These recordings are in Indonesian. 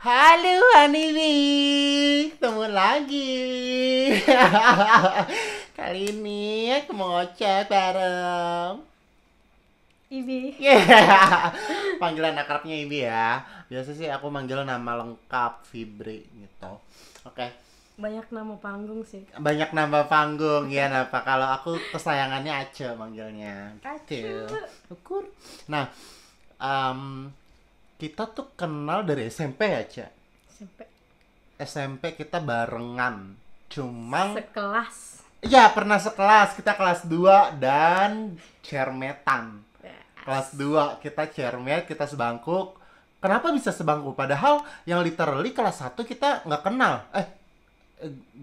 Halo Hanibi, ketemu lagi. Kali ini aku mau ngoceh bareng Ibi. Panggilan akrabnya Ibi ya. Biasa sih aku manggil nama lengkap Fibri gitu. Oke. Banyak nama panggung sih. Banyak nama panggung ya, Napa. Kalau aku kesayangannya Ace manggilnya. Gitu. Acu. Ukur. Nah, kita tuh kenal dari SMP ya, Cak. Sampai SMP kita barengan. Cuma sekelas. ya pernah sekelas. Kita kelas 2 dan cermetan. Kelas 2 kita cermet, kita sebangku. Kenapa bisa sebangku? Padahal yang literally kelas 1 kita nggak kenal.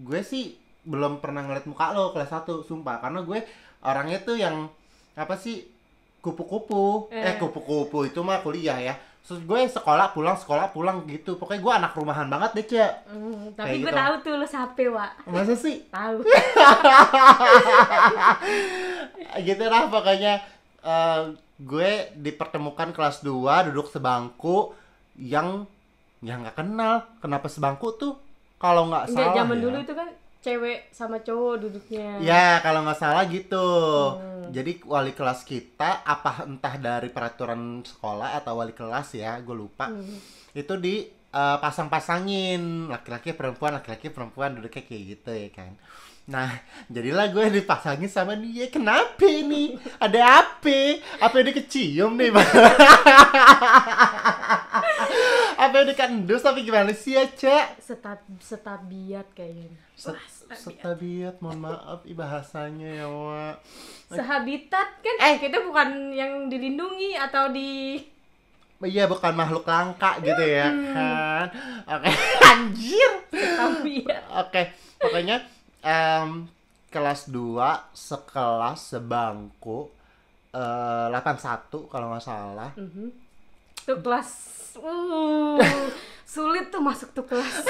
Gue sih belum pernah ngeliat muka lo kelas 1, sumpah. Karena gue orangnya tuh yang apa sih, kupu-kupu. Kupu-kupu itu mah kuliah ya. Terus gue sekolah pulang gitu. Pokoknya gue anak rumahan banget deh, Cek. Tapi Kayak gue gitu. tahu tuh lo siapa, Wak. Masa sih? Tahu. Gitu lah pokoknya. Gue dipertemukan kelas 2 duduk sebangku yang nggak kenal. Kenapa sebangku tuh? Kalau nggak Enggak, salah zaman ya. dulu itu kan cewek sama cowok duduknya. Ya, kalau nggak salah gitu. Jadi wali kelas kita, apa entah dari peraturan sekolah atau wali kelas ya, gue lupa. Itu di pasang-pasangin laki-laki perempuan duduknya kayak gitu ya kan. Nah, jadilah gue dipasangin sama dia. Kenapa ini? Ada apa? Apa ini kecium nih? Apa ini kandus tapi gimana sih ya, Cek? Setabiat kayaknya. Wah, Setabiat, mohon maaf bahasanya ya, Wak. Sehabitat kan? Kita bukan yang dilindungi atau di Iya, bukan makhluk langka gitu ya kan. Oke, anjir. setabiat. Oke, pokoknya kelas 2 sekelas sebangku 81 kalau nggak salah. Tuh kelas sulit tuh masuk tuh kelas.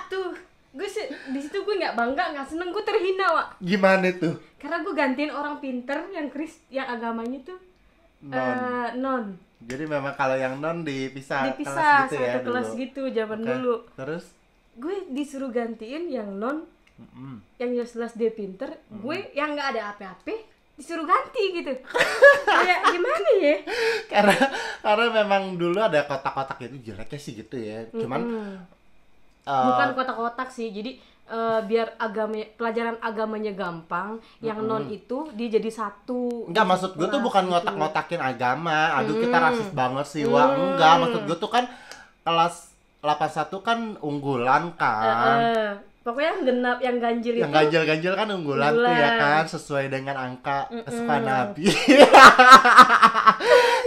Tuh gue sih di situ gue nggak bangga, nggak seneng, gue terhina, Wak. Gimana tuh? Karena gue gantiin orang pinter yang yang agamanya tuh non. Jadi memang kalau yang non dipisah Dipisah kelas gitu ya satu kelas dulu. gitu zaman Oke, dulu. Terus? Gue disuruh gantiin yang non, yang jelas-jelas dia pinter. Gue yang nggak ada apa-apa disuruh ganti gitu. Kayak gimana ya? Karena memang dulu ada kotak-kotak itu jeleknya sih gitu ya. Cuman Bukan kotak-kotak sih, jadi biar pelajaran agamanya gampang, yang non itu dia jadi satu. enggak, maksud gue tuh kelas bukan gitu. ngotak-ngotakin agama. Aduh, kita rasis banget sih, Wak. Enggak, maksud gue tuh kan kelas 81 kan unggulan kan. Pokoknya yang genap, yang ganjil Yang itu ganjil-ganjil kan unggulan tuh ya kan, sesuai dengan angka kesukaan Nabi.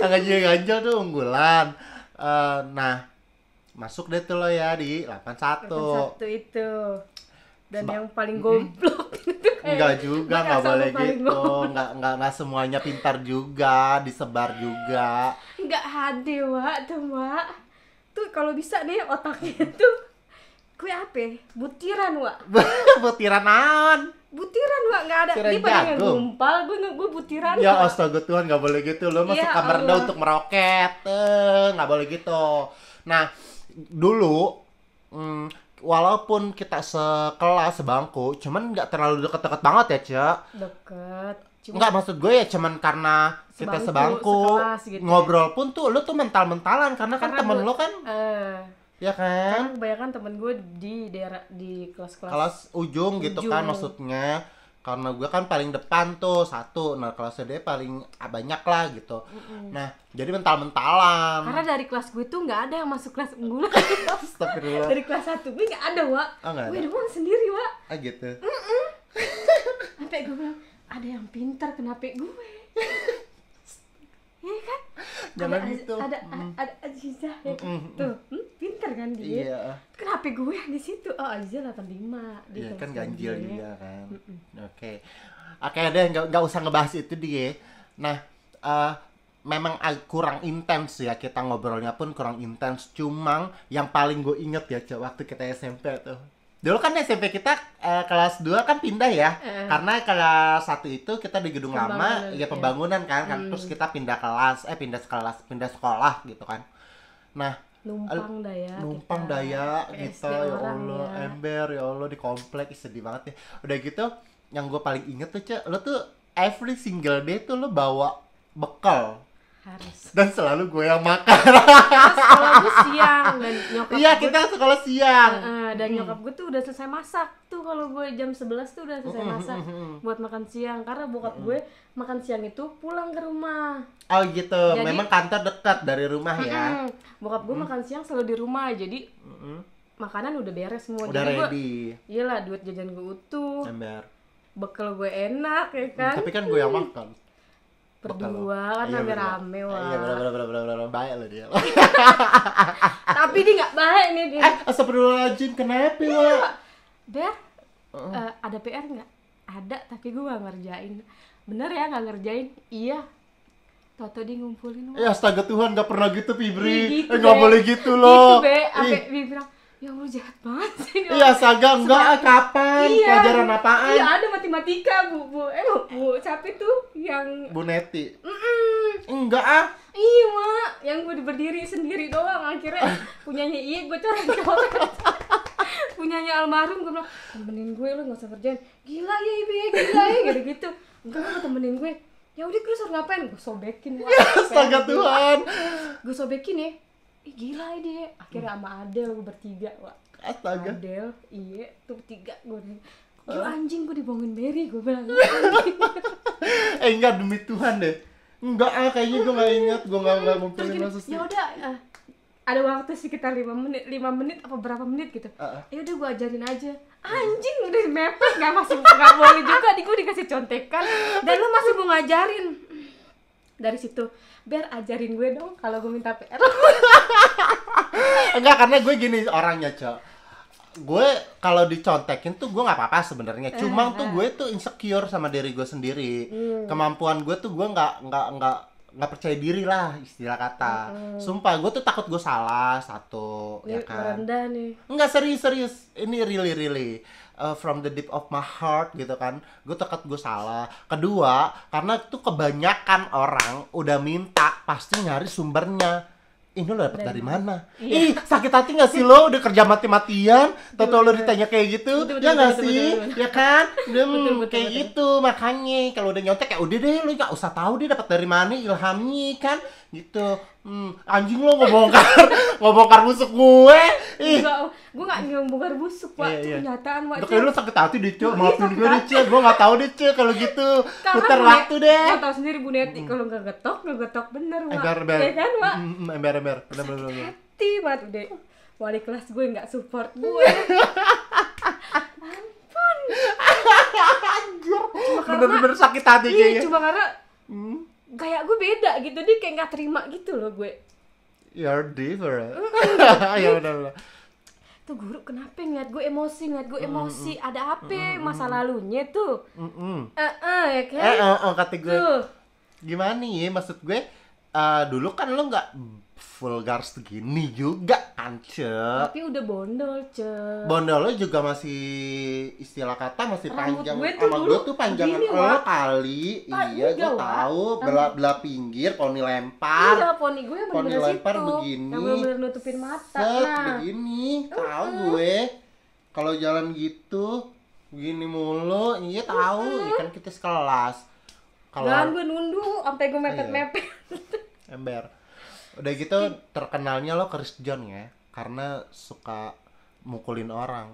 Yang ganjil-ganjil tuh unggulan. Nah, masuk deh tuh lo ya di 81. satu itu. Dan yang paling goblok itu Enggak juga, nggak sama boleh paling gitu. goblok. Nggak semuanya pintar juga, disebar juga. Nggak hadir, Wak, tuh, Wak. Tuh kalau bisa nih otaknya tuh gue apa? Butiran, Wak. Butiran naon? Butiran, Wak, nggak ada. Butiran Ini pada yang jagung. gumpal, gue butiran. Ya Wak. astaga Tuhan, nggak boleh gitu. Lo masuk Ya kamar Allah. dah untuk meroket. Nggak boleh gitu. Nah, dulu walaupun kita sekelas sebangku, cuman nggak terlalu deket-deket banget ya, Cek. Deket. Cuma Enggak, maksud gue ya cuman karena kita sebangku, sekelas gitu. ngobrol pun tuh lu tuh mental-mentalan karena kan Karena temen gue- lu kan, ya karena kan, kebanyakan temen gue di daerah di kelas-kelas. kelas ujung gitu kan Ujung. maksudnya. Karena gue kan paling depan tuh satu, nah kelasnya dia paling banyak lah gitu. Nah, jadi mental-mentalan. Karena dari kelas gue tuh nggak ada yang masuk kelas unggulan. Astagfirullah. Dari kelas 1 gue nggak ada, Wak. Oh, nggak ada? Gue doang sendiri, Wak. Gitu. Sampai gue bilang, ada yang pintar, kenapa gue? Iya kan? Jangan ada, gitu. Ada Azizah ya kan? Tuh, pintar kan dia? Iya. Kenapa gue yang di situ? Oh, Azizah 85. Dia Iya kelas kan gue ganjil ya. juga kan. Oke. Oke deh, nggak usah ngebahas itu dia. Nah, memang kurang intens ya, kita ngobrolnya pun kurang intens. Cuma yang paling gue inget ya, Cok, waktu kita SMP tuh. Dulu kan SMP kita kelas 2 kan pindah ya. Karena kelas 1 itu kita di gedung lama, Pembangunan, ya pembangunan kan. Terus kita pindah kelas, pindah sekolah gitu kan. Nah, numpang daya numpang kita. daya Kayak gitu SD ya orang Allah, ya. ember ya Allah di komplek, sedih banget ya. Udah gitu yang gue paling inget tuh Cek, lo tuh every single day tuh lo bawa bekal Harus. dan selalu gue yang makan. Terus kalau gue siang dan nyokap Iya, gue, kita sekolah siang. dan nyokap gue tuh udah selesai masak tuh, kalau gue jam 11 tuh udah selesai masak buat makan siang, karena bokap gue makan siang itu pulang ke rumah. Oh gitu, Jadi- memang kantor dekat dari rumah ya. Bokap gue makan siang selalu di rumah, jadi makanan udah beres semua. Udah jadi gue, ready. iyalah duit jajan gue utuh, Ember. bekal gue enak ya kan. Tapi kan gue yang makan. Berdua kan Iya, rame-rame wah. Iya, bener-bener baik lo dia. Tapi dia nggak baik nih dia. Astagfirullahaladzim, kenapa lo? Ber, ada PR nggak? Ada, tapi gue nggak ngerjain. Bener ya nggak ngerjain? Iya. Toto dia ngumpulin. Ya astaga Tuhan, gak pernah gitu Fibri. Gitu, Gak Be. boleh gitu loh. Gitu be, Ih. sampai dia bilang, ya Allah jahat banget sih. ini Iya orang." astaga, enggak kapan? Iya. Pelajaran apaan? Iya ada matematika bu, bu siapa itu yang Bu Neti. Enggak ah. iya mak, yang gue berdiri sendiri doang, akhirnya punyanya iya gue coret. Punyanya almarhum, gue bilang temenin gue, lo nggak usah kerjain. Gila ya ibu ya, gila ya gitu. Enggak, lo temenin gue. Ya udah terus harus ngapain? Gue sobekin. Wah, Astaga Tuhan. gue sobekin ya. Ih gila ya dia. Akhirnya sama Adel gue bertiga, Wak. Astaga. Adel, iya, tuh bertiga gue. Yo anjing, gue dibohongin Mary, gue bilang. Enggak, demi Tuhan deh. Enggak ah, kayaknya gue gak ingat. Gue gak Terus ngumpulin gini, kasus ya udah, ada waktu sekitar 5 menit apa berapa menit gitu. Ya udah gue ajarin aja. Anjing udah mepet, nggak boleh juga di gue dikasih contekan dan lu masih mau ngajarin. Dari situ biar ajarin gue dong kalau gue minta PR. Enggak, karena gue gini orangnya, Cok. Gue kalau dicontekin tuh gue nggak apa-apa sebenarnya. Cuma tuh gue tuh insecure sama diri gue sendiri. Kemampuan gue tuh gue nggak percaya diri lah istilah kata. Sumpah gue tuh takut gue salah satu, ya Ini kan. merendah nih. Enggak, serius. Ini really from the deep of my heart gitu kan. Gue takut gue salah. Kedua, karena tuh kebanyakan orang udah minta pasti nyari sumbernya. Ini lo dapet dari mana? Ih, sakit hati gak sih lo? Udah kerja mati-matian, tau lo ditanya kayak gitu, Betul, ya gak betul, sih? betul. Ya kan? Betul, Kayak betul. gitu, makanya kalau udah nyontek ya udah deh, lo gak usah tahu dia dapat dari mana ilhamnya kan? Gitu. Anjing lo ngebongkar busuk gue. Ih, Gue nggak ngebongkar busuk, Wak. Itu kenyataan, Wak. udah kayak lu sakit hati deh, Cok. Maafin gue deh, Cok. Gue gak tahu deh, Cok, kalau gitu. Putar waktu deh. Gue tau sendiri Bu Neti, kalau nggak getok bener, Wak. Ember. Ya kan, Wak? Ember. Bener. Hati banget udah. Wali kelas gue nggak support gue. Ampun. Bener-bener sakit hati Iya, kayaknya. cuma karena kayak gue beda gitu, dia kayak nggak terima gitu loh gue. You're different. Ya bener. Tuh guru kenapa ngeliat gue emosi, ada apa masa lalunya tuh? Ya kan? Kata gue. Tuh. Gimana nih, maksud gue, dulu kan lo nggak vulgar segini juga kan, Cek. Tapi udah bondol, Cek. Bondol lo juga masih istilah kata masih Rambut panjang. gue tuh Sama dulu gue tuh panjangan gini, lo Wak. kali. Pak, Iya, gue enggak, Wak. tahu. Belah pinggir, poni lempar. Iya, poni gue yang Poni bener-bener lempar situ. begini. Yang bener-bener nutupin mata. Set, Nah, begini. Tahu gue. Kalau jalan gitu, begini mulu. Iya tahu. Kan kita sekelas. jangan Kalau gue nunduk sampai gue mepet-mepet. ember. Udah gitu terkenalnya lo Chris John ya, karena suka mukulin orang.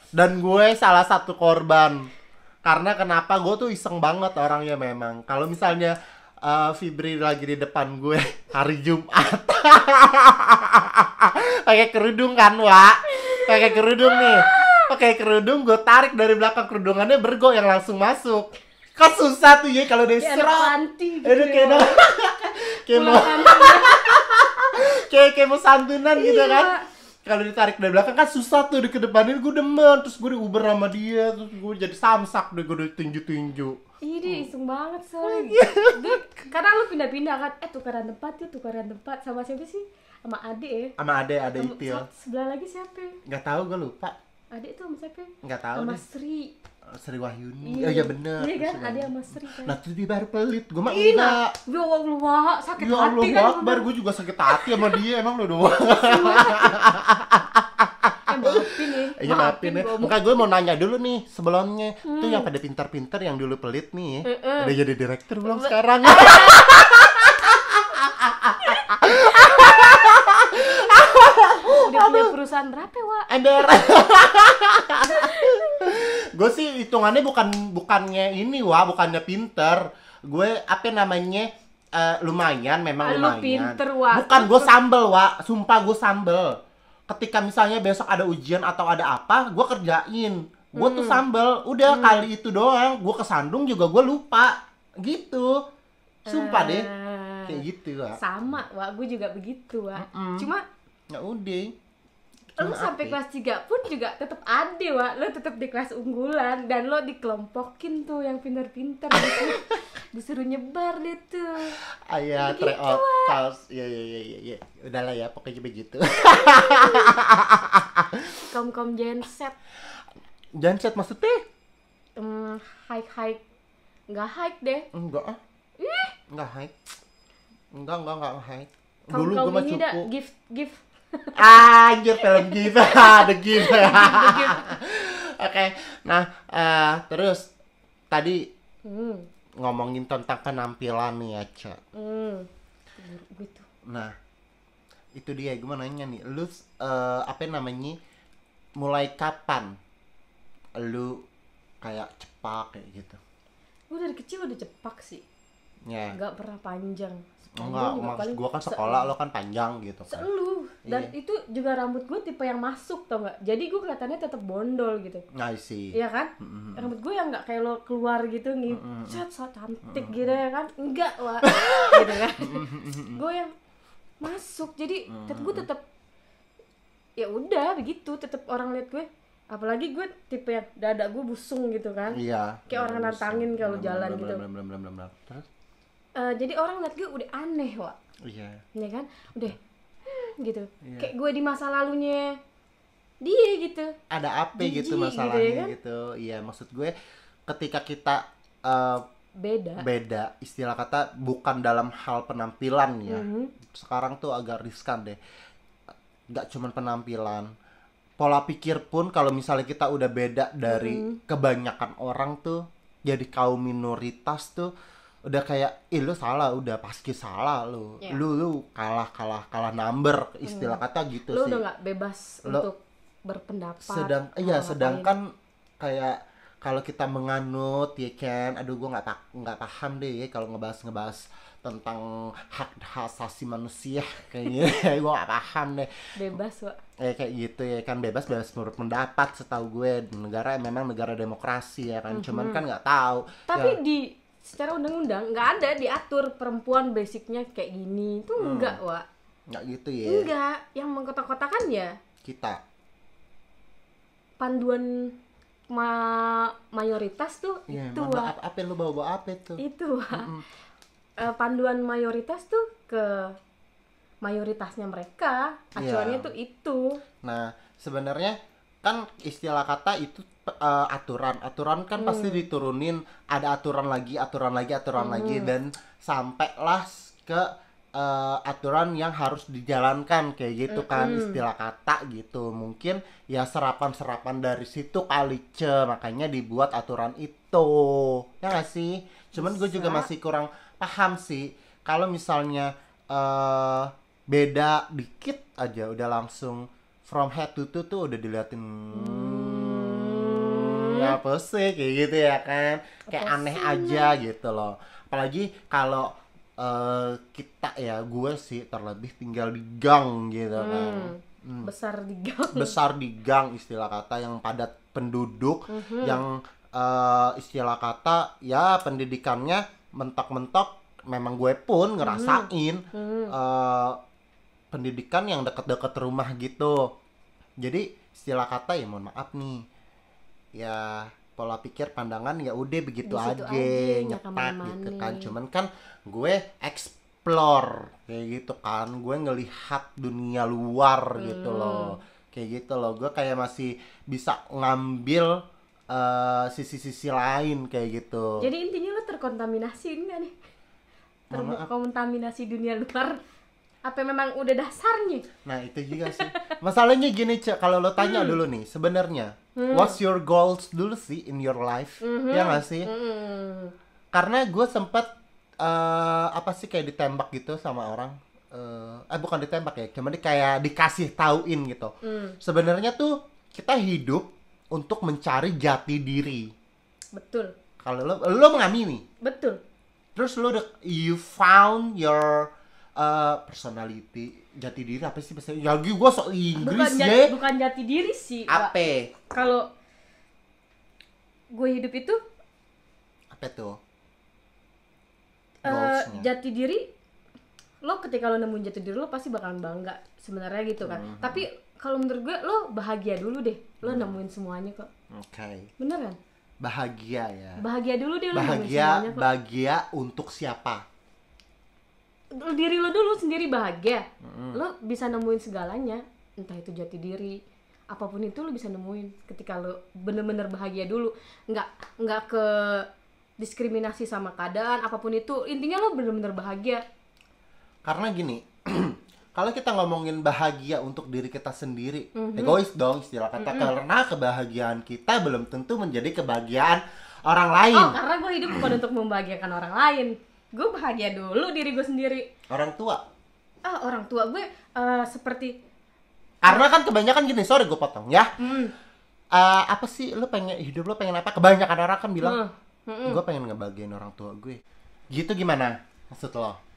Dan gue salah satu korban. Karena kenapa, gue tuh iseng banget orangnya memang. Kalau misalnya Fibri lagi di depan gue hari Jumat, pakai kerudung kan, Wak? Pakai kerudung nih. Pakai kerudung, gue tarik dari belakang kerudungannya, bergo yang langsung masuk. Kan susah tuh ya kalau dia Kayak anak serot. panti gitu. Aduh, kayak ya. kayak mau Pulang kantor. kayak mau santunan gitu Iya. kan. Kalau ditarik dari belakang kan susah tuh, di kedepanin gue demen, terus gue diuber sama dia, terus gue jadi samsak deh, gue ditunjuk-tunjuk. Iya dia iseng banget soalnya. Iya. Dia, karena lu pindah-pindah kan, tukaran tempat sama siapa sih? Sama Ade ya. Sama ada Sama Ipil. sebelah lagi siapa? Nggak tahu, gue lupa. Adik tuh sama siapa? Nggak tahu sama deh. Sri Wahyuni. Iya. Oh iya bener. Iya kan, Sri adik Wahyuni. sama Sri kan. Nah tuh dia baru pelit, gue mah Ih, enggak. ya Allah, sakit Ya hati Allah kan. Akbar, gue juga sakit hati sama dia, emang lu doang. Maafin nih. Iya maafin ya. gua. Makanya gue mau nanya dulu nih sebelumnya. Tuh yang pada pintar-pintar yang dulu pelit nih, udah jadi direktur belum sekarang? Udah punya perusahaan berapa, Wak? Ember. Gue sih hitungannya bukannya ini bukannya pinter. Gue apa namanya lumayan, memang Lu lumayan. pinter, Wak. Bukan gue sambel, sumpah gue sambel. Ketika misalnya besok ada ujian atau ada apa, gue kerjain. Gue tuh sambel, udah kali itu doang. Gue kesandung juga gue lupa, gitu. Sumpah deh, kayak gitu, Wak. Sama, Wak. Gue juga begitu, Wak. Cuma Ya udah. lu sampai kelas 3 pun juga tetap ada, Wak. Lu tetap di kelas unggulan dan lo dikelompokin tuh yang pintar-pintar disuruh nyebar deh tuh. Ayah, Begitu, tryout pals. Iya. Udahlah ya, pokoknya begitu. Kaum Gen Z. Janset maksudnya? Hike. Nggak hike deh. Enggak ah. Enggak high. Enggak high. Kaum Dulu gue mah ini dah cukup. gift. Anjir, film gitu. The Gift. Oke. Nah, terus tadi ngomongin tentang penampilan nih ya, Cak. Gitu. Nah, itu dia gue mau nanya nih. Lu apa namanya? Mulai kapan lu kayak cepak kayak gitu? Gue dari kecil udah cepak sih. Ya. Nggak pernah panjang. Enggak, maksud gue kan sekolah lo kan panjang gitu kan. Selu. Dan itu juga rambut gue tipe yang masuk, tau nggak? Jadi gue kelihatannya tetap bondol gitu. I see. Iya kan? Rambut gue yang nggak kayak lo keluar gitu ngicet, so cantik gitu ya kan? Enggak, Wak. Gitu kan? Gue yang masuk. Jadi gue tetap ya udah begitu, tetap orang lihat gue. Apalagi gue tipe yang dada gue busung gitu kan? Iya. Kayak orang nantangin kalau jalan gitu. Belum. Terus? Jadi orang lihat gue udah aneh, Wak. Iya. Ya kan? Udah gitu. Iya. Kayak gue di masa lalunya dia gitu. Ada apa Jijik gitu gitu masalahnya ya kan? gitu. Iya, maksud gue ketika kita Beda. istilah kata bukan dalam hal penampilan ya. Sekarang tuh agak riskan deh. Gak cuman penampilan, pola pikir pun kalau misalnya kita udah beda dari kebanyakan orang tuh, jadi kaum minoritas tuh udah kayak lu salah, udah pasti salah lu. Ya. Lu kalah number, istilah kata gitu Lu sih. udah nggak bebas untuk berpendapat. Sedangkan kayak kalau kita menganut ya kan, aduh gue nggak paham deh kalau ngebahas tentang hak asasi manusia kayaknya. Gue nggak paham deh. Bebas, Wak. Kayak gitu ya kan, bebas menurut pendapat setahu gue. Negara memang negara demokrasi ya kan, cuman kan nggak tahu. Tapi Ya, secara undang-undang nggak ada diatur perempuan basicnya kayak gini. Itu enggak, Wak. nggak gitu ya Enggak. Yang mengkotak-kotakan ya kita. panduan mayoritas tuh Iya, itu, mana Wak. apa lu bawa apa itu? Itu, Wak. Panduan mayoritas tuh ke mayoritasnya mereka. Acuannya Iya. tuh itu. Nah, sebenarnya kan istilah kata itu aturan kan pasti diturunin, ada aturan lagi dan sampailah ke aturan yang harus dijalankan kayak gitu kan, istilah kata gitu. Mungkin ya serapan dari situ kali makanya dibuat aturan itu. Ya nggak sih? Cuman gue juga masih kurang paham sih kalau misalnya beda dikit aja udah langsung from head to toe tuh udah diliatin apa sih kayak gitu ya kan, kayak aneh aja gitu loh. Apalagi kalau kita ya, gue sih terlebih tinggal di gang gitu kan. Besar di gang. Istilah kata yang padat penduduk, yang istilah kata ya pendidikannya mentok-mentok. Memang gue pun ngerasain pendidikan yang deket-deket rumah gitu. Jadi istilah kata ya mohon maaf nih, ya pola pikir pandangan ya udah begitu aja nyetak gitu kan. Cuman kan gue explore kayak gitu kan, gue ngelihat dunia luar gitu loh. kayak gitu loh. Gue kayak masih bisa ngambil sisi-sisi lain kayak gitu. Jadi intinya lo terkontaminasi enggak nih? Terkontaminasi dunia luar. Apa memang udah dasarnya? Nah itu juga sih. Masalahnya gini Cek, kalau lo tanya dulu nih sebenarnya what's your goals dulu sih in your life? Ya nggak sih? Karena gue sempet apa sih kayak ditembak gitu sama orang. Bukan ditembak ya, cuma kayak dikasih tauin gitu. Sebenarnya tuh kita hidup untuk mencari jati diri. Betul. Kalau lo mengamini. Betul. Terus lo you found your personality, jati diri apa sih bahasa? Ya gue sok Inggris ya. Bukan jati diri sih. Apa? Kalau gue hidup itu apa tuh? Jati diri lo ketika lo nemuin jati diri lo pasti bakalan bangga sebenarnya gitu kan. Tapi kalau menurut gue lo bahagia dulu deh. Lo nemuin semuanya kok. Oke. Bener kan? Bahagia ya. Bahagia dulu deh lo nemuin semuanya kok. Bahagia untuk siapa? Diri lo dulu sendiri bahagia. Lo bisa nemuin segalanya. Entah itu jati diri, apapun itu lo bisa nemuin ketika lo bener-bener bahagia dulu. Nggak ke diskriminasi sama keadaan apapun itu. Intinya lo bener-bener bahagia. Karena gini, kalau kita ngomongin bahagia untuk diri kita sendiri, egois dong istilah kata, karena kebahagiaan kita belum tentu menjadi kebahagiaan orang lain. Oh, karena gue hidup bukan untuk membahagiakan orang lain. Gue bahagia dulu diri gue sendiri. Orang tua? Orang tua gue seperti... Karena kan kebanyakan gini, sorry gue potong ya. Apa sih, hidup lo pengen apa? Kebanyakan orang kan bilang, gue pengen ngebahagiain orang tua gue. Gitu gimana maksud lo?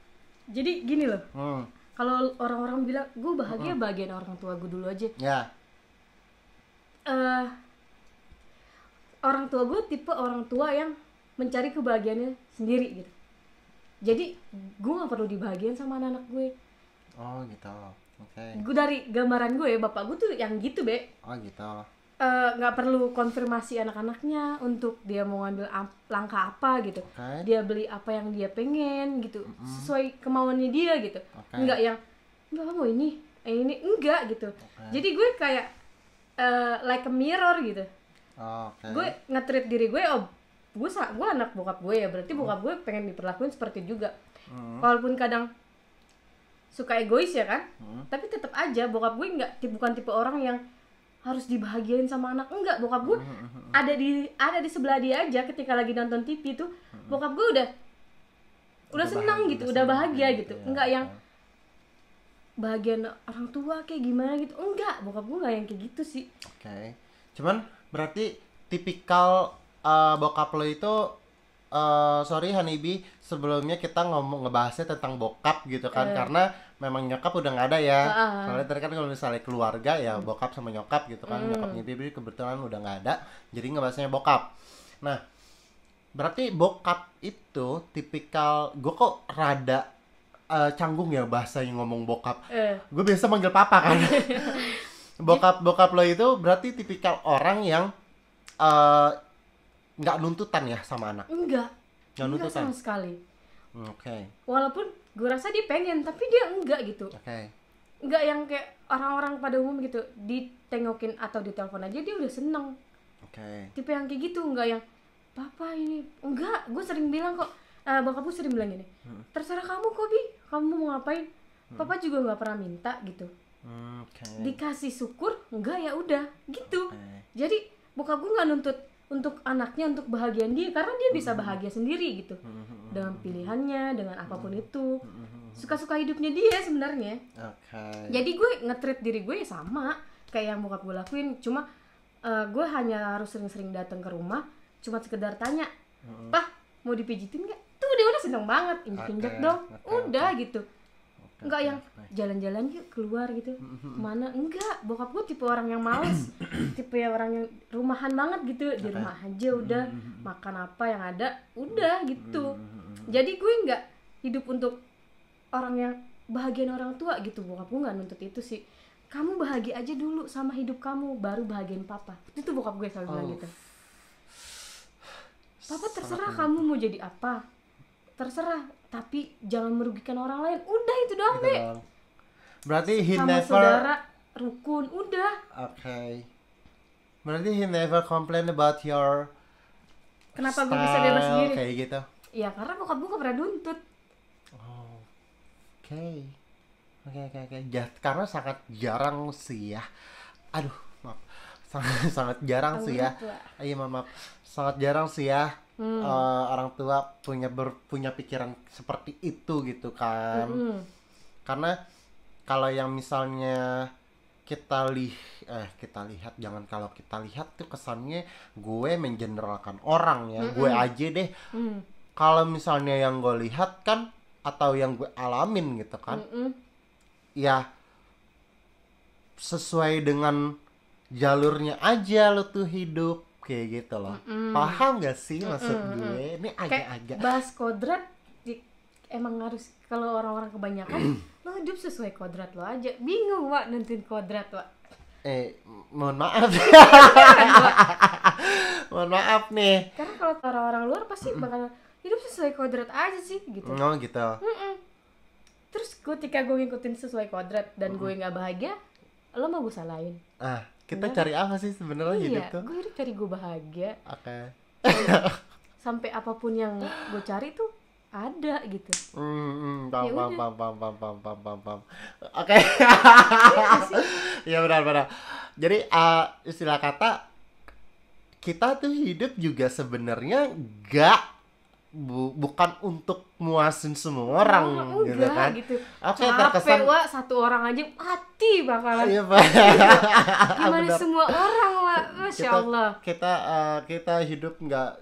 Jadi gini loh, kalau orang-orang bilang gue bahagia bahagian orang tua gue dulu aja. Ya. Orang tua gue tipe orang tua yang mencari kebahagiaannya sendiri gitu. Jadi gue nggak perlu dibahagiain sama anak-anak gue. Oh gitu, oke. Gue dari gambaran gue, bapak gue tuh yang gitu be. Oh gitu. Nggak perlu konfirmasi anak-anaknya untuk dia mau ngambil langkah apa gitu. Dia beli apa yang dia pengen gitu, sesuai kemauannya dia gitu. Nggak yang nggak mau ini enggak gitu. Jadi gue kayak like a mirror gitu. Gue nge-treat diri gue, gue anak bokap gue ya, berarti bokap gue pengen diperlakuin seperti juga. Walaupun kadang suka egois ya kan, tapi tetap aja bokap gue bukan tipe orang yang harus dibahagiain sama anak. Enggak, bokap gue ada di sebelah dia aja ketika lagi nonton TV tuh. Bokap gue udah senang gitu, udah bahagia gitu. Enggak yang bahagian orang tua kayak gimana gitu. Enggak, bokap gue enggak yang kayak gitu sih. Oke. Cuman berarti tipikal bokap lo itu sorry Hanibi, sebelumnya kita ngebahasnya tentang bokap gitu kan, karena memang nyokap udah nggak ada ya. Soalnya tadi kan kalau misalnya keluarga ya bokap sama nyokap gitu kan, nyokapnya Bibi kebetulan udah nggak ada, jadi ngebahasnya bokap. Nah, berarti bokap itu tipikal, gue kok rada canggung ya bahasa yang ngomong bokap. Gue biasa manggil papa kan. Bokap lo itu berarti tipikal orang yang nggak nuntutan ya sama anak? Enggak nuntutan sama sekali. Oke. Walaupun gue rasa dia pengen, tapi dia enggak gitu. Enggak yang kayak orang-orang pada umum gitu, ditengokin atau ditelepon aja dia udah seneng. Tipe yang kayak gitu, enggak yang papa ini, enggak. Gue sering bilang kok, bokap gue sering bilang gini, terserah kamu kok Bi, kamu mau ngapain, papa juga nggak pernah minta gitu. Dikasih syukur, enggak ya udah gitu. Jadi bokap gue nggak nuntut untuk anaknya untuk bahagian dia, karena dia bisa bahagia sendiri gitu dengan pilihannya, dengan apapun itu, suka-suka hidupnya dia sebenarnya. Jadi gue nge-treat diri gue sama kayak yang bokap gue lakuin, cuma gue hanya harus sering-sering datang ke rumah, cuma sekedar tanya, "Pah, mau dipijitin nggak?" Tuh dia udah seneng banget, injek-injek dong, udah gitu. Enggak yang jalan-jalan yuk keluar gitu, mana enggak. Bokap gue tipe orang yang males, tipe orang yang rumahan banget gitu, di rumah aja udah, makan apa yang ada udah gitu. Jadi gue nggak hidup untuk orang yang bahagian orang tua gitu. Bokap gue nggak nuntut itu sih. Kamu bahagia aja dulu sama hidup kamu, baru bahagian papa. Itu bokap gue selalu bilang gitu. Papa terserah kamu mau jadi apa, terserah, tapi jangan merugikan orang lain. Udah itu doang, Be. Berarti he sama never saudara. rukun, udah. Okay. Berarti he never complain about your Kenapa gue style, bisa bebas sendiri? kayak gitu? Ya karena bokap gue gak pernah nuntut. Oh, oke. Karena sangat jarang sih ya. Aduh, maaf. Sangat jarang sih ya. Iya, maaf. Sangat jarang sih ya. Orang tua punya pikiran seperti itu gitu kan. Karena kalau yang misalnya kita lihat, jangan, kalau kita lihat tuh kesannya gue mengeneralkan orang ya. Gue aja deh. Kalau misalnya yang gue lihat kan, atau yang gue alamin gitu kan, ya sesuai dengan jalurnya aja lo tuh hidup kayak gitu loh. Paham gak sih maksud gue? Ini agak-agak bahas kodrat emang harus, kalau orang-orang kebanyakan lo hidup sesuai kodrat lo aja. Bingung Wak nentuin kodrat Wak. Mohon maaf. Mohon maaf nih. Karena kalau orang-orang luar pasti bakal hidup sesuai kodrat aja sih gitu. Oh gitu. Terus ketika gue ngikutin sesuai kodrat dan gue nggak bahagia, lo mau gue salahin? Kita cari apa sih sebenarnya hidup tuh? Gue hidup cari gue bahagia. Oke. Sampai apapun yang gue cari tuh ada gitu. Paham. Oke. Ya benar. Jadi istilah kata, kita tuh hidup juga sebenarnya bukan untuk muasin semua orang gitu kan. Gitu. Oke, capek Wak, satu orang aja mati bakalan. Iya, Pak. Gimana semua orang Wak, Masya Allah. Kita hidup nggak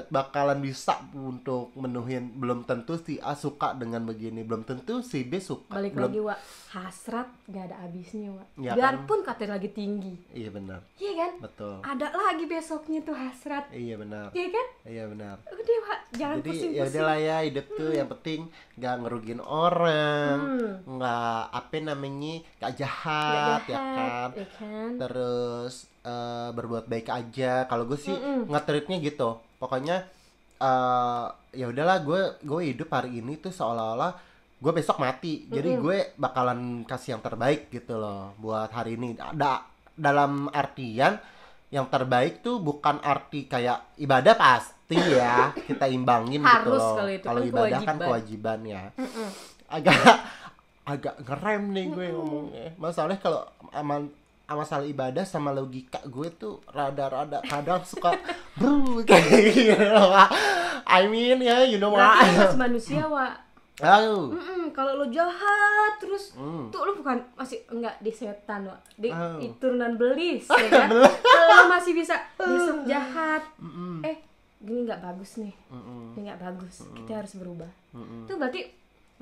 bakalan bisa untuk menuhin. Belum tentu si A suka dengan begini, belum tentu si B suka. Lagi Wak, hasrat nggak ada habisnya Wak. Ya, biarpun katanya lagi tinggi. Iya benar. Iya kan? Betul. Ada lagi besoknya tuh hasrat. Iya benar. Iya kan? Iya benar. Udah Wak, jangan jadi pusing-pusing. Ya udahlah ya, hidup tuh yang penting nggak ngerugin orang, nggak nggak jahat, ya kan? Terus berbuat baik aja. Kalau gue sih nge-treatnya gitu. Pokoknya ya udahlah, gue hidup hari ini tuh seolah-olah gue besok mati. Jadi gue bakalan kasih yang terbaik gitu loh buat hari ini. Dalam artian yang terbaik tuh bukan arti kayak ibadah, pasti ya kita imbangin gitu loh. Kalau ibadah kan kewajiban ya. Agak ngerem nih gue ngomongnya. Masalahnya kalau masalah ibadah sama logika gue tuh rada-rada kadang suka kayak gitu. I mean ya, you know what? Masih manusia Wak. Kalau lo jahat terus tuh lo bukan masih enggak di setan Wak, di turunan belis ya kan? Kalau lo masih bisa besok jahat, gini nggak bagus nih, ini nggak bagus, kita harus berubah. Itu berarti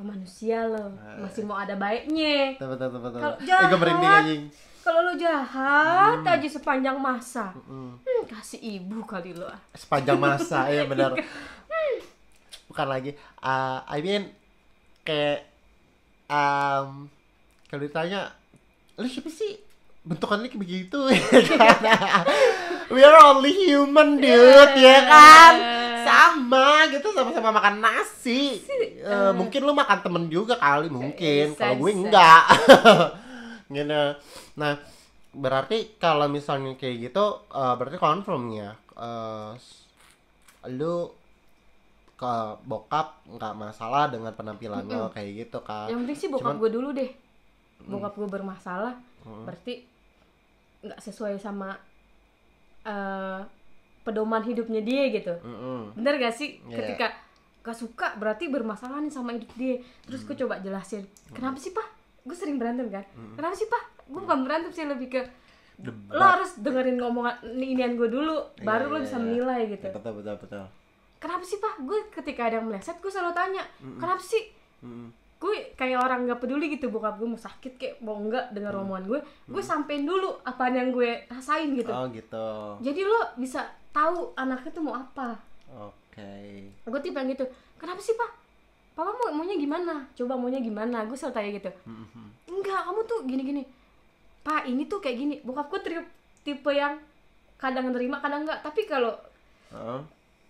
manusia lo masih mau ada baiknya. Betul. Kalau jahat, kalau lo jahat aja sepanjang masa, kasih ibu kali lo. Sepanjang masa, ya benar. Bukan lagi, I mean kayak kalau ditanya, lu siapa sih? Bentukannya kayak begitu. We are only human, dude, ya kan? Sama gitu, sama-sama makan nasi. Mungkin lu makan temen juga kali, mungkin. Kalau gue enggak. Gitu. Nah, berarti kalau misalnya kayak gitu, berarti confirmnya lu ke bokap nggak masalah dengan penampilan lo kayak gitu kan. Yang penting sih bokap gue dulu deh. Bokap gue bermasalah, berarti nggak sesuai sama pedoman hidupnya dia gitu. Bener gak sih? Ketika gak suka berarti bermasalah nih sama hidup dia. Terus gue coba jelasin, kenapa sih Pak? Gue sering berantem kan. Kenapa sih Pak? Gue bukan berantem sih, lebih ke lo harus dengerin ngomongan inian gue dulu, baru lo bisa menilai gitu. Betul. Kenapa sih Pak? Gue ketika ada yang meleset gue selalu tanya, kenapa sih? Gue kayak orang nggak peduli gitu, bokap gue mau sakit kayak mau enggak dengar omongan gue sampein dulu apa yang gue rasain gitu. Oh gitu. Jadi lo bisa tahu anaknya tuh mau apa. Oke. Gue tipe yang gitu. Kenapa sih Pak? Papa maunya gimana? Coba maunya gimana? Gue selalu tanya gitu. Enggak, kamu tuh gini-gini. Pak, ini tuh kayak gini. Bokap gue tipe yang kadang nerima, kadang enggak. Tapi kalau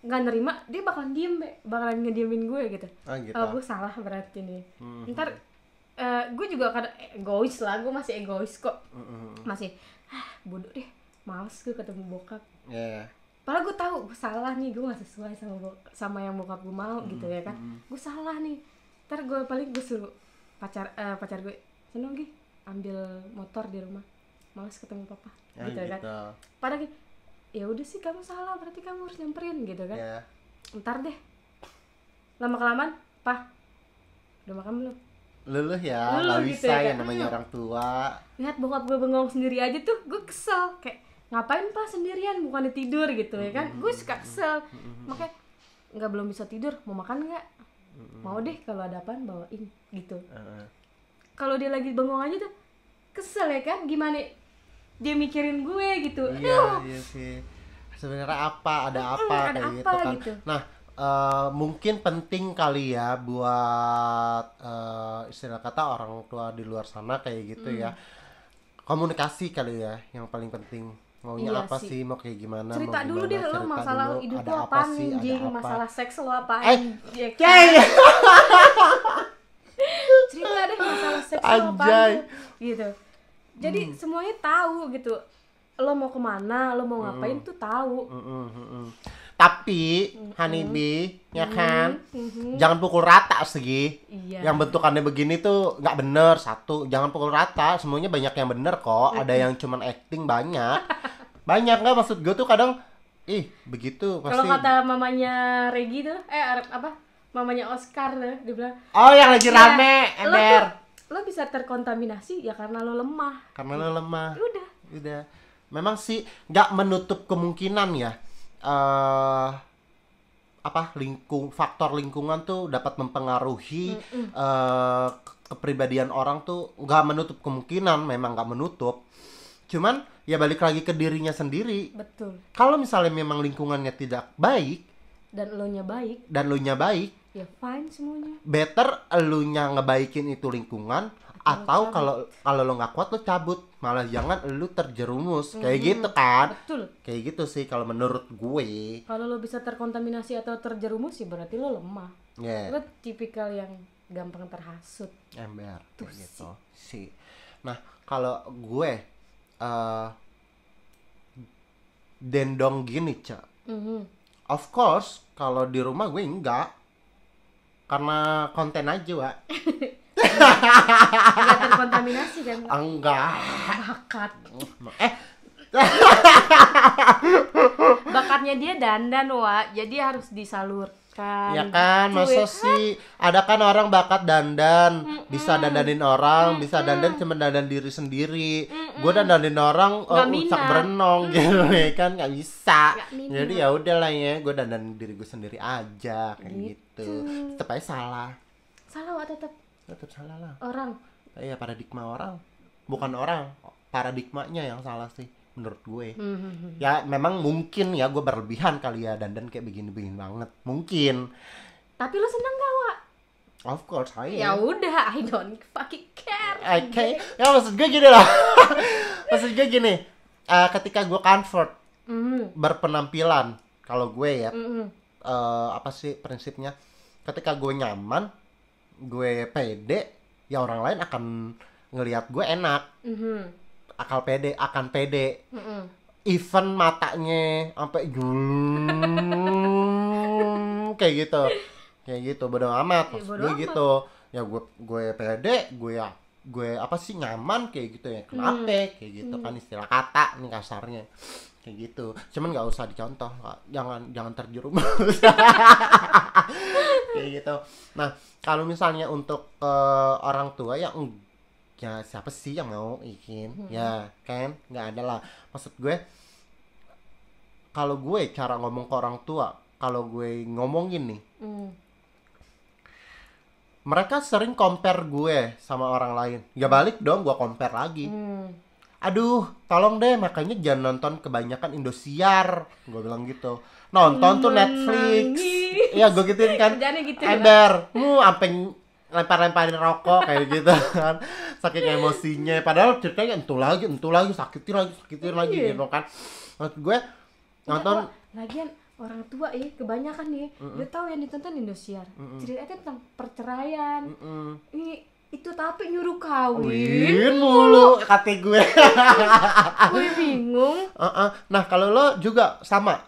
nggak nerima, dia bakalan ngediemin gue gitu. Gitu. Oh, gue salah berarti nih. Ntar gue juga kadang egois lah, gue masih egois kok. Masih bodoh deh, males gue ketemu bokap. Padahal gue tahu gue salah nih, gue gak sesuai sama yang bokap gue mau gitu ya kan. Gue salah nih, ntar gue paling gue suruh pacar gue, seneng Gi ambil motor di rumah, males ketemu papa gitu kan. Padahal ya udah sih kamu salah, berarti kamu harus nyamperin gitu kan. Ntar deh, lama kelamaan, pa udah makan belum? Luluh ya, nggak gitu bisa ya, namanya orang tua. Lihat bokap gue bengong sendiri aja tuh, gue kesel. Kayak ngapain pa sendirian, bukannya tidur gitu ya kan. Gue suka kesel. Makanya nggak belum bisa tidur, mau makan nggak? Mau deh, kalau ada apaan bawain gitu. Kalau dia lagi bengong aja tuh kesel ya kan, gimana dia mikirin gue gitu. Iya sih. Sebenarnya ada apa kayak gitu kan. Gitu. Nah, mungkin penting kali ya buat istilah kata orang tua di luar sana kayak gitu ya. Komunikasi kali ya yang paling penting. Maunya apa sih, mau kayak gimana, cerita mau dulu deh lo masalah dulu, hidup lo apaan anjing, masalah seks lo apaan. Cerita deh masalah seks lo apaan gitu. Jadi semuanya tahu gitu. Lo mau kemana, lo mau ngapain tuh tahu. Tapi Honeybee ya kan, jangan pukul rata segi. Yang bentukannya begini tuh nggak bener. Satu, jangan pukul rata. Semuanya banyak yang bener kok. Ada yang cuman acting banyak. Banyak nggak, maksud gue tuh kadang begitu pasti. Kalau kata mamanya Regi tuh mamanya Oscar tuh, dia bilang, oh yang lagi rame ember, lo bisa terkontaminasi ya karena lo lemah. Udah memang sih nggak menutup kemungkinan ya, faktor lingkungan tuh dapat mempengaruhi kepribadian orang tuh, nggak menutup kemungkinan, memang nggak menutup. Cuman ya balik lagi ke dirinya sendiri. Betul. Kalau misalnya memang lingkungannya tidak baik dan lo nya baik, ya fine semuanya. Better lo nya ngebaikin itu lingkungan, atau kalau lo nggak kuat lo cabut, malah jangan lo terjerumus kayak gitu kan. Betul. Kayak gitu sih kalau menurut gue. Kalau lo bisa terkontaminasi atau terjerumus ya berarti lo lemah. Lo tipikal yang gampang terhasut, ember gitu sih. Nah kalau gue dendong gini Cak, of course kalau di rumah gue enggak, karena konten aja Wak. Enggak terkontaminasi kan? Enggak. Bakat. Bakatnya dia dandan Wak, jadi harus disalurkan. Ya kan, masa sih ada kan orang bakat dandan, bisa dandanin orang, bisa dandan cuma dandan diri sendiri. Gue dandanin orang ucap berenong gitu kan, nggak bisa. Jadi ya udahlah ya, gue dandanin diri gue sendiri aja kayak gitu. Tetep aja salah Wak, tetep salah lah. Orang. Iya, paradigma orang, bukan orang, paradigmanya yang salah sih menurut gue. Ya memang mungkin ya gue berlebihan kali ya dandan kayak begini-begini banget, mungkin. Tapi lo seneng gak Wak? Of course I am. Ya udah, I don't fucking care. Okay. Ya maksud gue gini lah. Maksud gue gini, ketika gue comfort berpenampilan, kalau gue ya apa sih prinsipnya, ketika gue nyaman, gue pede, ya orang lain akan ngelihat gue enak. Akan pede. Even matanya sampai kayak gitu bodo amat, gue gitu ya, gue pede, gue apa sih nyaman kayak gitu ya, kenapa kayak gitu kan, istilah kata nih kasarnya kayak gitu. Cuman nggak usah dicontoh, jangan terjerumus. Kayak gitu. Nah kalau misalnya untuk orang tua ya siapa sih yang mau ikin? Ya kan nggak ada lah. Maksud gue, kalau gue cara ngomong ke orang tua, kalau gue ngomongin nih, mereka sering compare gue sama orang lain. Ya balik dong, gue compare lagi. Aduh, tolong deh, makanya jangan nonton kebanyakan Indosiar, gue bilang gitu. Nonton tuh Netflix. Iya, gue gituin kan. Ember, sampai lempar-lemparin rokok kayak gitu kan, saking emosinya. Padahal ceritanya entu lagi, sakitin lagi gitu kan. Maksud gue nonton. Lagian orang tua kebanyakan nih, dia tahu yang ditonton Indosiar. Ceritanya tentang perceraian. Ini Itu tapi nyuruh kawin Win mulu kata gue. Gue bingung. Nah kalau lo juga sama?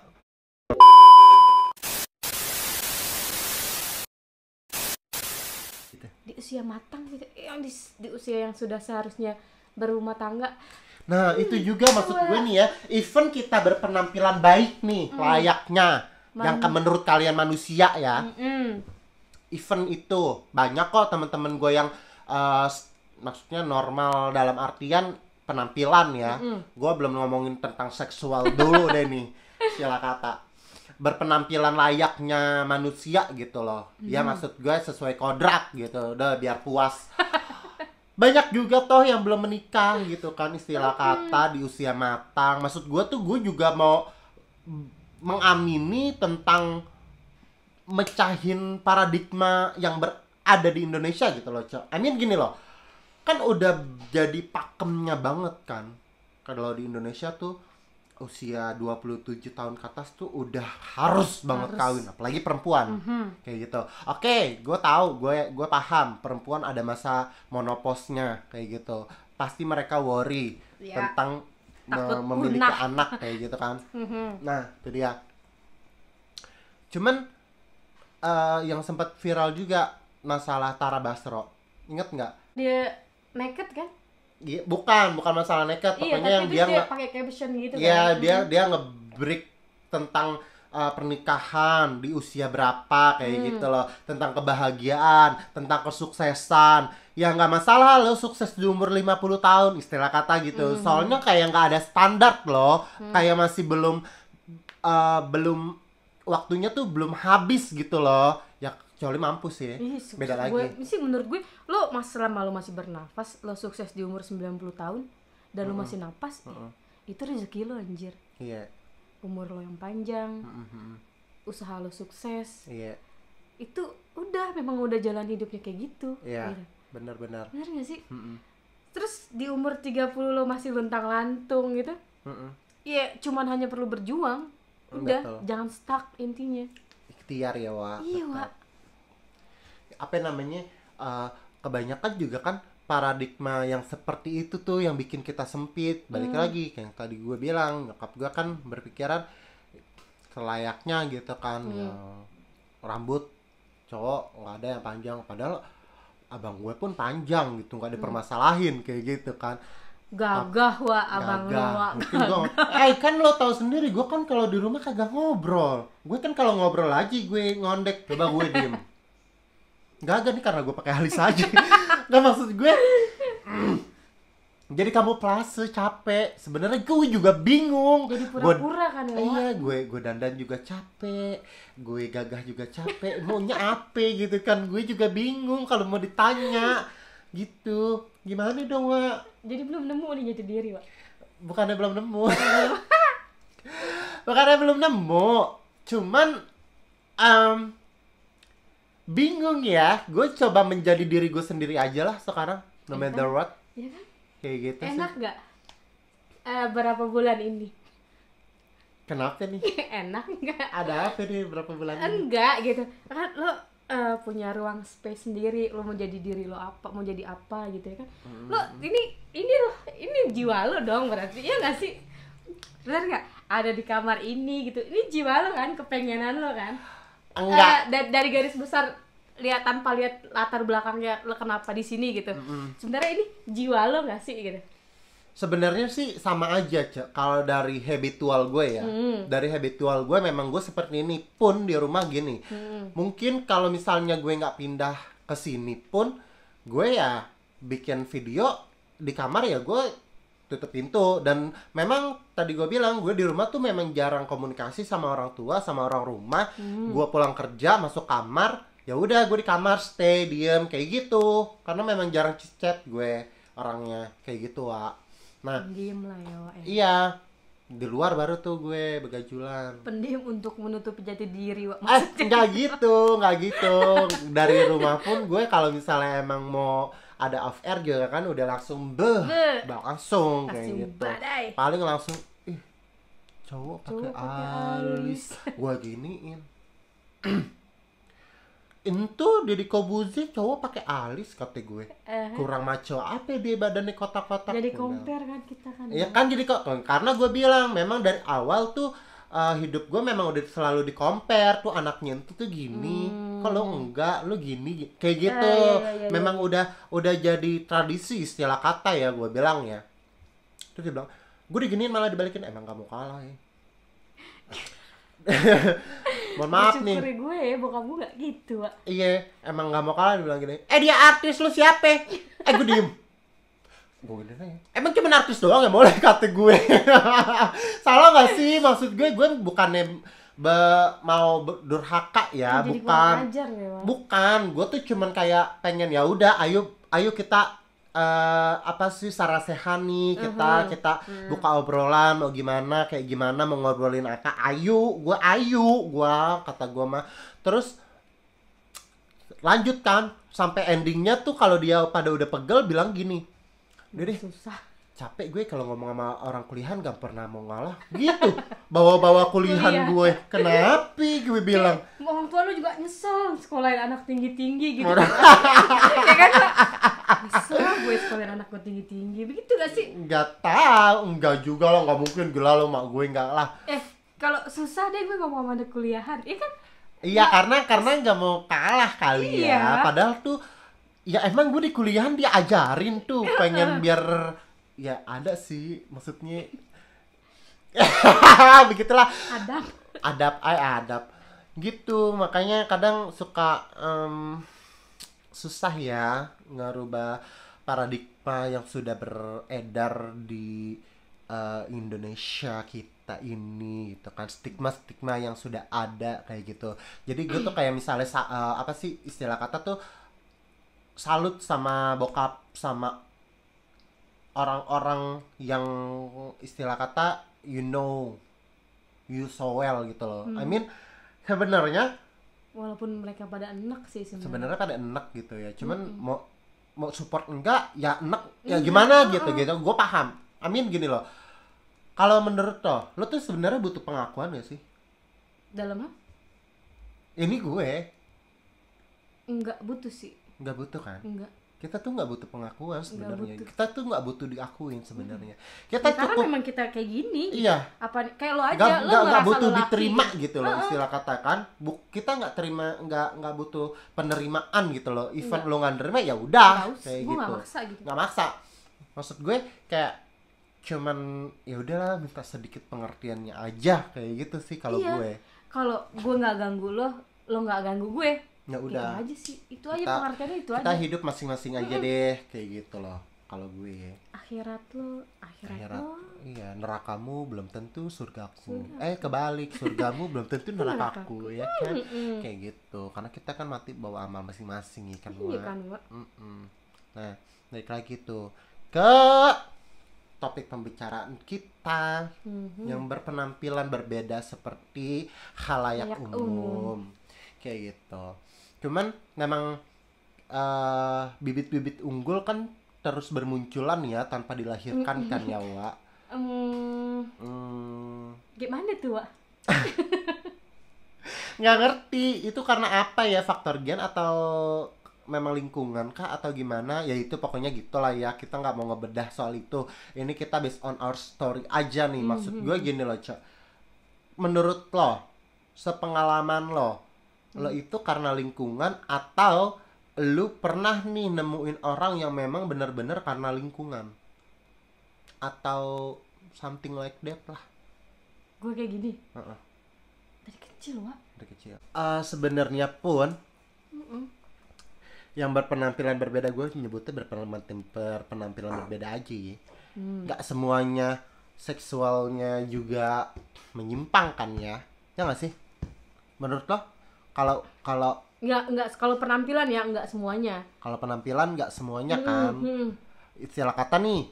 Di usia matang gitu, yang di usia yang sudah seharusnya berumah tangga. Nah itu juga maksud gue nih ya, even kita berpenampilan baik nih, layaknya yang menurut kalian manusia ya, even itu banyak kok teman-teman gue yang maksudnya normal dalam artian penampilan ya. Gue belum ngomongin tentang seksual dulu deh nih, istilah kata berpenampilan layaknya manusia gitu loh. Ya maksud gue sesuai kodrat gitu, udah biar puas. Banyak juga toh yang belum menikah gitu kan, istilah kata di usia matang. Maksud gue tuh gue juga mau mengamini tentang mecahin paradigma yang berada di Indonesia gitu loh, Cok. I mean gini loh, kan udah jadi pakemnya banget kan kalau di Indonesia tuh usia 27 tahun ke atas tuh udah harus banget kawin, apalagi perempuan. Kayak gitu. Oke, gue tahu, gue paham perempuan ada masa monoposnya kayak gitu. Pasti mereka worry tentang memiliki anak kayak gitu kan. Nah, itu dia. Cuman yang sempat viral juga masalah Tara Basro. Ingat nggak? Dia naked kan? Bukan masalah nekat, pokoknya yang dia pakai caption gitu kan. Iya, dia nge-break tentang pernikahan di usia berapa kayak gitu loh, tentang kebahagiaan, tentang kesuksesan. Ya nggak masalah lo sukses di umur 50 tahun, istilah kata gitu. Soalnya kayak nggak ada standar loh, kayak masih belum waktunya tuh belum habis gitu loh. Ya kecuali mampus ya, beda lagi. Menurut gue, lo selama lo masih bernafas, lo sukses di umur 90 tahun dan lo masih napas, itu rezeki lo anjir. Iya. Umur lo yang panjang, usaha lo sukses. Iya. Itu udah, memang udah jalan hidupnya kayak gitu. Iya, gitu. benar-benar. Benar gak sih? Terus di umur 30 lo masih luntang-lantung gitu. Iya, cuman hanya perlu berjuang. Udah, jangan stuck intinya. Ikhtiar ya, Wak. Iya, Wak. Apa namanya, kebanyakan juga kan paradigma yang seperti itu tuh yang bikin kita sempit. Balik lagi kayak yang tadi gue bilang, nyokap gue kan berpikiran selayaknya gitu kan, ya, rambut cowok nggak ada yang panjang, padahal abang gue pun panjang gitu, nggak dipermasalahin kayak gitu kan. Gagah, Wak, abang lo, Wak. Kan lo tahu sendiri, gue kan kalau di rumah kagak ngobrol. Gue kan kalau ngobrol lagi gue ngondek, coba gue diem. Gagah nih karena gue pakai alis aja. Nggak, maksud gue jadi kamu plase capek. Sebenarnya gue juga bingung. Jadi pura-pura kan ya. Iya, gue dandan juga capek, gue gagah juga capek. Maunya apa gitu kan? Gue juga bingung kalau mau ditanya gitu. Gimana dong, Wak? Jadi belum nemu nih jati diri, Wak. Bukannya belum nemu. Bukannya belum nemu. Cuman bingung ya. Gue coba menjadi diri gue sendiri aja lah sekarang, no matter what. Iya kan? Kayak gitu sih. Enak gak? Berapa bulan ini? Kenapa nih? Enak gak? Ada apa nih berapa bulan ini? Enggak gitu. Kan lo punya ruang space sendiri, lo mau jadi diri lo apa, mau jadi apa gitu ya kan. Lo ini jiwa lo dong berarti, ya nggak sih? Benar nggak? Ada di kamar ini gitu, ini jiwa lo kan, kepengenan lo kan. Enggak. Dari garis besar, tanpa lihat latar belakangnya lo kenapa di sini gitu. Sebenarnya ini jiwa lo nggak sih gitu? Sebenarnya sih sama aja, Cek. Kalau dari habitual gue ya, dari habitual gue memang gue seperti ini pun di rumah gini. Mungkin kalau misalnya gue nggak pindah ke sini pun, gue ya bikin video di kamar ya gue tutup pintu. Dan memang tadi gue bilang gue di rumah tuh memang jarang komunikasi sama orang tua, sama orang rumah. Gue pulang kerja masuk kamar, ya udah gue di kamar stay diem kayak gitu. Karena memang jarang chat gue orangnya kayak gitu, Wak. Nah, pendiam lah ya, Wak. Iya, di luar baru tuh gue begajulan. Pendiam untuk menutupi jati diri, Wak. Nggak gitu. Dari rumah pun gue kalau misalnya emang mau ada off air juga kan udah langsung langsung kayak gitu. Badai. Paling langsung cowok pakai alis. Gue giniin. itu Deddy Kobuzi cowok pakai alis kata gue. Kurang maco apa dia badannya kotak-kotak. Jadi compare kan kita kan. Iya kan jadi kok karena gue bilang memang dari awal tuh hidup gue memang udah selalu di-compare tuh anaknya itu tuh gini. Kalau enggak lu gini kayak gitu. Memang udah jadi tradisi istilah kata ya gue bilang ya. Terus dia bilang, gue diginiin malah dibalikin emang gak mau kalah ya. Mohon maaf nih. Syukuri gue ya, bokap gue gak gitu, Wak. Iya, emang gak mau kalah dibilang gini. Dia artis lu siapa? Gue diem. Gue gini aja. Emang cuma artis doang yang boleh kata gue. Salah gak sih? Maksud gue bukannya mau durhaka ya, jadi bukan. Ajar, ya, bukan, gue tuh cuman kayak pengen ya udah, ayo kita apa sih sarasehan nih kita buka obrolan mau gimana kayak gimana mau ngobrolin apa ayo kata gue mah. Terus lanjut kan sampai endingnya tuh kalau dia pada udah pegel bilang gini, deh susah capek gue kalau ngomong sama orang kuliahan gak pernah mau ngalah gitu. Bawa kuliahan gue kenapa gue bilang orang tua lu juga nyesel sekolahin anak tinggi-tinggi gitu. Ya kan nyesel gue sekolahin anak gue tinggi-tinggi begitu gak sih? Nggak tahu, enggak juga lo, nggak mungkin gila lo mak gue enggak lah. Kalau susah deh gue ngomong sama anak kuliahan, iya kan? Iya karena nggak mau kalah kali ya. Padahal tuh ya emang gue di kuliahan diajarin tuh pengen biar ya ada sih maksudnya. Begitulah. Adab gitu. Makanya kadang suka susah ya ngerubah paradigma yang sudah beredar di Indonesia kita ini gitu kan, stigma yang sudah ada kayak gitu. Jadi gue tuh kayak misalnya apa sih istilah kata tuh salut sama bokap sama orang-orang yang istilah kata you so well gitu loh. I mean sebenarnya walaupun mereka pada enak sih sebenarnya pada enak gitu ya, cuman mau support enggak ya enak ya gimana gitu gue paham. I mean gini loh, kalau menurut lo tuh sebenarnya butuh pengakuan gak sih dalam ini? Gue enggak butuh sih. Enggak butuh kan? Enggak. Kita tuh nggak butuh pengakuan sebenarnya. Kita tuh nggak butuh diakuin sebenarnya. Kita ya, cukup karena memang kita kayak gini. Iya. Apa kayak lo aja, lo nggak butuh lelaki, diterima gitu loh istilah katakan. Kita nggak terima, nggak butuh penerimaan gitu loh. Even lo nggak nerima ya udah kayak gitu. Nggak maksa gitu. Nggak maksa. Maksud gue kayak cuman ya udahlah minta sedikit pengertiannya aja kayak gitu sih kalau gue. Kalau gue nggak ganggu lo nggak ganggu gue. Ya udah aja sih, itu aja pengertiannya itu kita aja. Hidup masing-masing aja deh kayak gitu loh kalau gue. Akhirat lo iya, nerakamu belum tentu surgaku. Kebalik, surgamu belum tentu nerakaku ya kan. Kayak gitu karena kita kan mati bawa amal masing-masing ya kan. Iya kan, Mbak. Nah balik lagi tuh ke topik pembicaraan kita yang berpenampilan berbeda seperti khalayak umum kayak gitu. Cuman memang bibit-bibit unggul kan terus bermunculan ya tanpa dilahirkan kan ya Wak. Gimana tuh Wak? Nggak ngerti itu karena apa ya, faktor gen atau memang lingkungan kah atau gimana ya, itu pokoknya gitulah ya. Kita nggak mau ngebedah soal itu, ini kita based on our story aja nih. Maksud gue gini loh Cok, menurut lo sepengalaman lo itu karena lingkungan atau lu pernah nih nemuin orang yang memang benar-benar karena lingkungan atau something like that lah. Gue kayak gini dari kecil Wak. Dari kecil sebenarnya pun yang berpenampilan berbeda, gue nyebutnya berpenampilan berbeda aja ya. Nggak semuanya seksualnya juga menyimpang kan ya nggak sih menurut lo? Kalau nggak kalau penampilan ya nggak semuanya. Kalau penampilan nggak semuanya kan. Istilah kata nih,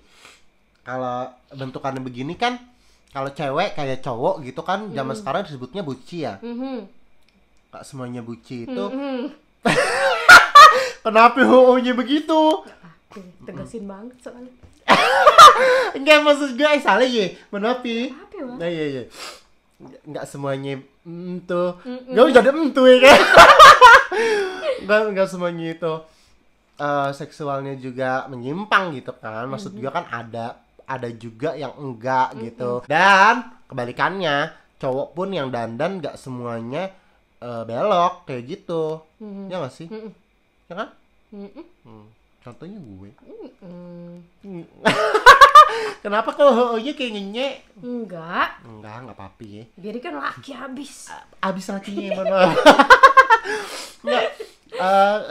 kalau bentukannya begini kan, kalau cewek kayak cowok gitu kan, zaman sekarang disebutnya buci ya. Nggak semuanya buci itu. Kenapa nya begitu? Tegasin banget soalnya. Enggak, maksud gue salah ya. Kenapa? Nah, iya. Nggak semuanya Tuh gak jadi ya kan. Nggak semuanya itu seksualnya juga menyimpang gitu kan. Maksud gue kan ada juga yang enggak gitu. Dan kebalikannya, cowok pun yang dandan nggak semuanya belok kayak gitu. Ya nggak sih? Ya kan? Contohnya gue. Kenapa kok ho-nya kayak ngenyek? Enggak apa-apa ya. Jadi kan laki habis Lakinya mana? Nggak,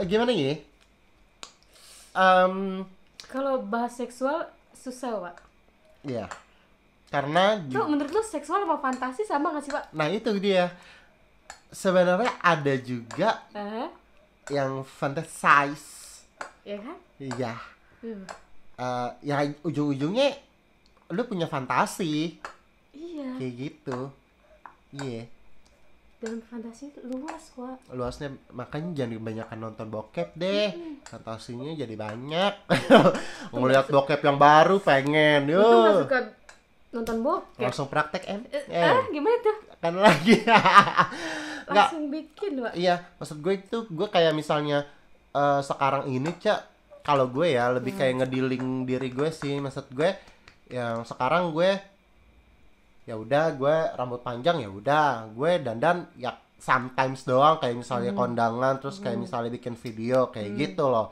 gimana ya? Kalau bahas seksual susah, Pak. Iya. Karena Tuh, menurut lu seksual sama fantasi sama nggak sih, Pak? nah itu dia. Sebenarnya ada juga yang fantasize. Ya kan? Iya. Ya ujung-ujungnya lu punya fantasi. Iya. Kayak gitu. Iya. Dan fantasi luas, Pak. Luasnya, makanya jangan kebanyakan nonton bokep deh. Fantasinya jadi banyak. Ngeliat bokep yang baru pengen. Lu tuh nggak Yuk. suka nonton bokep. Langsung praktek Gimana tuh? kan lagi. Enggak. Langsung bikin, Pak. Iya, maksud gue itu gue kayak misalnya sekarang ini kalau gue ya lebih kayak ngedealing diri gue sih. Maksud gue yang sekarang gue ya udah gue rambut panjang, ya udah gue dandan ya sometimes doang, kayak misalnya kondangan, terus kayak misalnya bikin video kayak gitu loh.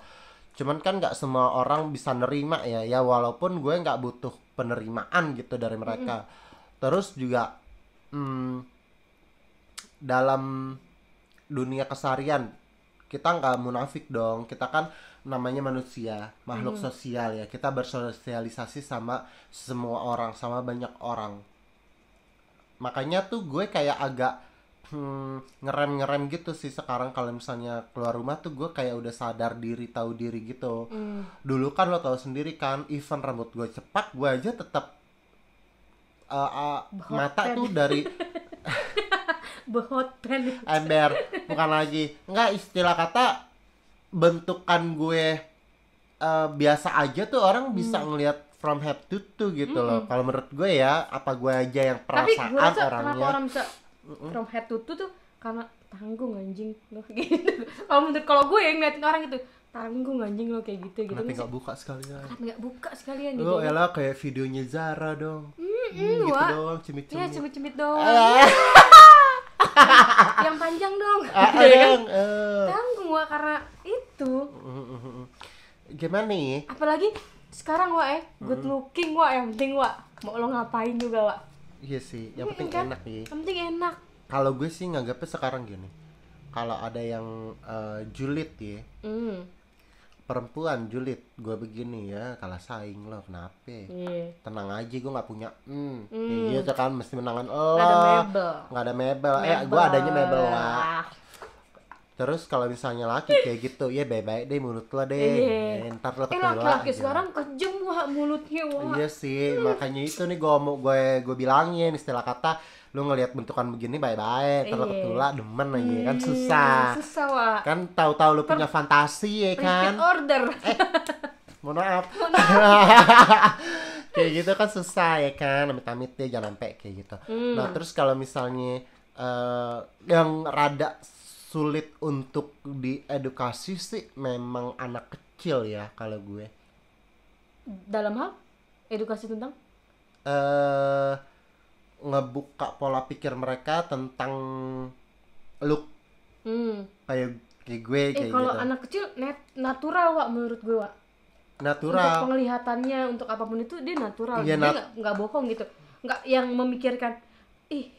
Cuman kan nggak semua orang bisa nerima ya walaupun gue nggak butuh penerimaan gitu dari mereka. Terus juga dalam dunia keseharian kita nggak munafik dong, kita kan namanya manusia, makhluk sosial ya, kita bersosialisasi sama semua orang, sama banyak orang. Makanya tuh gue kayak agak ngerem gitu sih sekarang kalau misalnya keluar rumah tuh gue kayak udah sadar diri, tahu diri gitu. Dulu kan lo tahu sendiri kan, even rambut gue cepak gue aja tetap mata tuh dari Behoten. ember, bukan lagi, enggak, istilah kata bentukan gue biasa aja tuh orang bisa ngelihat from head to toe gitu loh. Kalau menurut gue ya, apa gue aja yang Tapi gue perasaan rasa orangnya. kenapa orang bisa from head to toe tuh karena tanggung anjing lo gitu. Kalau gue yang ngeliatin orang itu tanggung anjing lo kayak gitu. Kenapa nggak buka sekalian? Kenapa nggak buka sekalian gitu? Lo elah kayak videonya Zara dong. Gitu Wak. doang, cemit-cemit. Iya, cemit-cemit doang. Yang panjang dong. Gitu ya kan? Tanggung Wak karena itu. Gimana nih? Apalagi sekarang Wak good looking Wak, yang penting Wak mau lo ngapain juga Wak. Iya sih, yang penting kan? enak ya. Yang penting enak. Kalau gue sih nganggapnya sekarang gini. Kalau ada yang julid ya, perempuan julid, gue begini ya, kalah saing lo, kenapa? Iya. Tenang aja, gue nggak punya kayak gitu kan, mesti menangan nggak ada mebel. Gue adanya mebel lah. Terus kalau misalnya laki kayak gitu, ya baik-baik deh mulut lo deh. Ntar lo ketula. Laki-laki sekarang kejam Wak mulutnya Wak. Iya sih, makanya itu nih gue bilangin, istilah kata lu ngelihat bentukan begini baik-baik, ntar lo ketula demen aja kan, susah. Susah Wak. Kan tahu-tahu lu punya fantasi ya kan. Repeat order. Mohon maaf. Kayak gitu kan susah ya kan, amit-amit deh jangan sampai kayak gitu. Nah terus kalau misalnya yang rada sulit untuk diedukasi sih memang anak kecil ya kalau gue. Dalam hal edukasi tentang Ngebuka pola pikir mereka tentang look kayak gue kayak kalau gitu. anak kecil natural Wak menurut gue Wak. Natural. Untuk penglihatannya, untuk apapun itu dia natural. Iya, Dia nggak bohong gitu. Nggak yang memikirkan,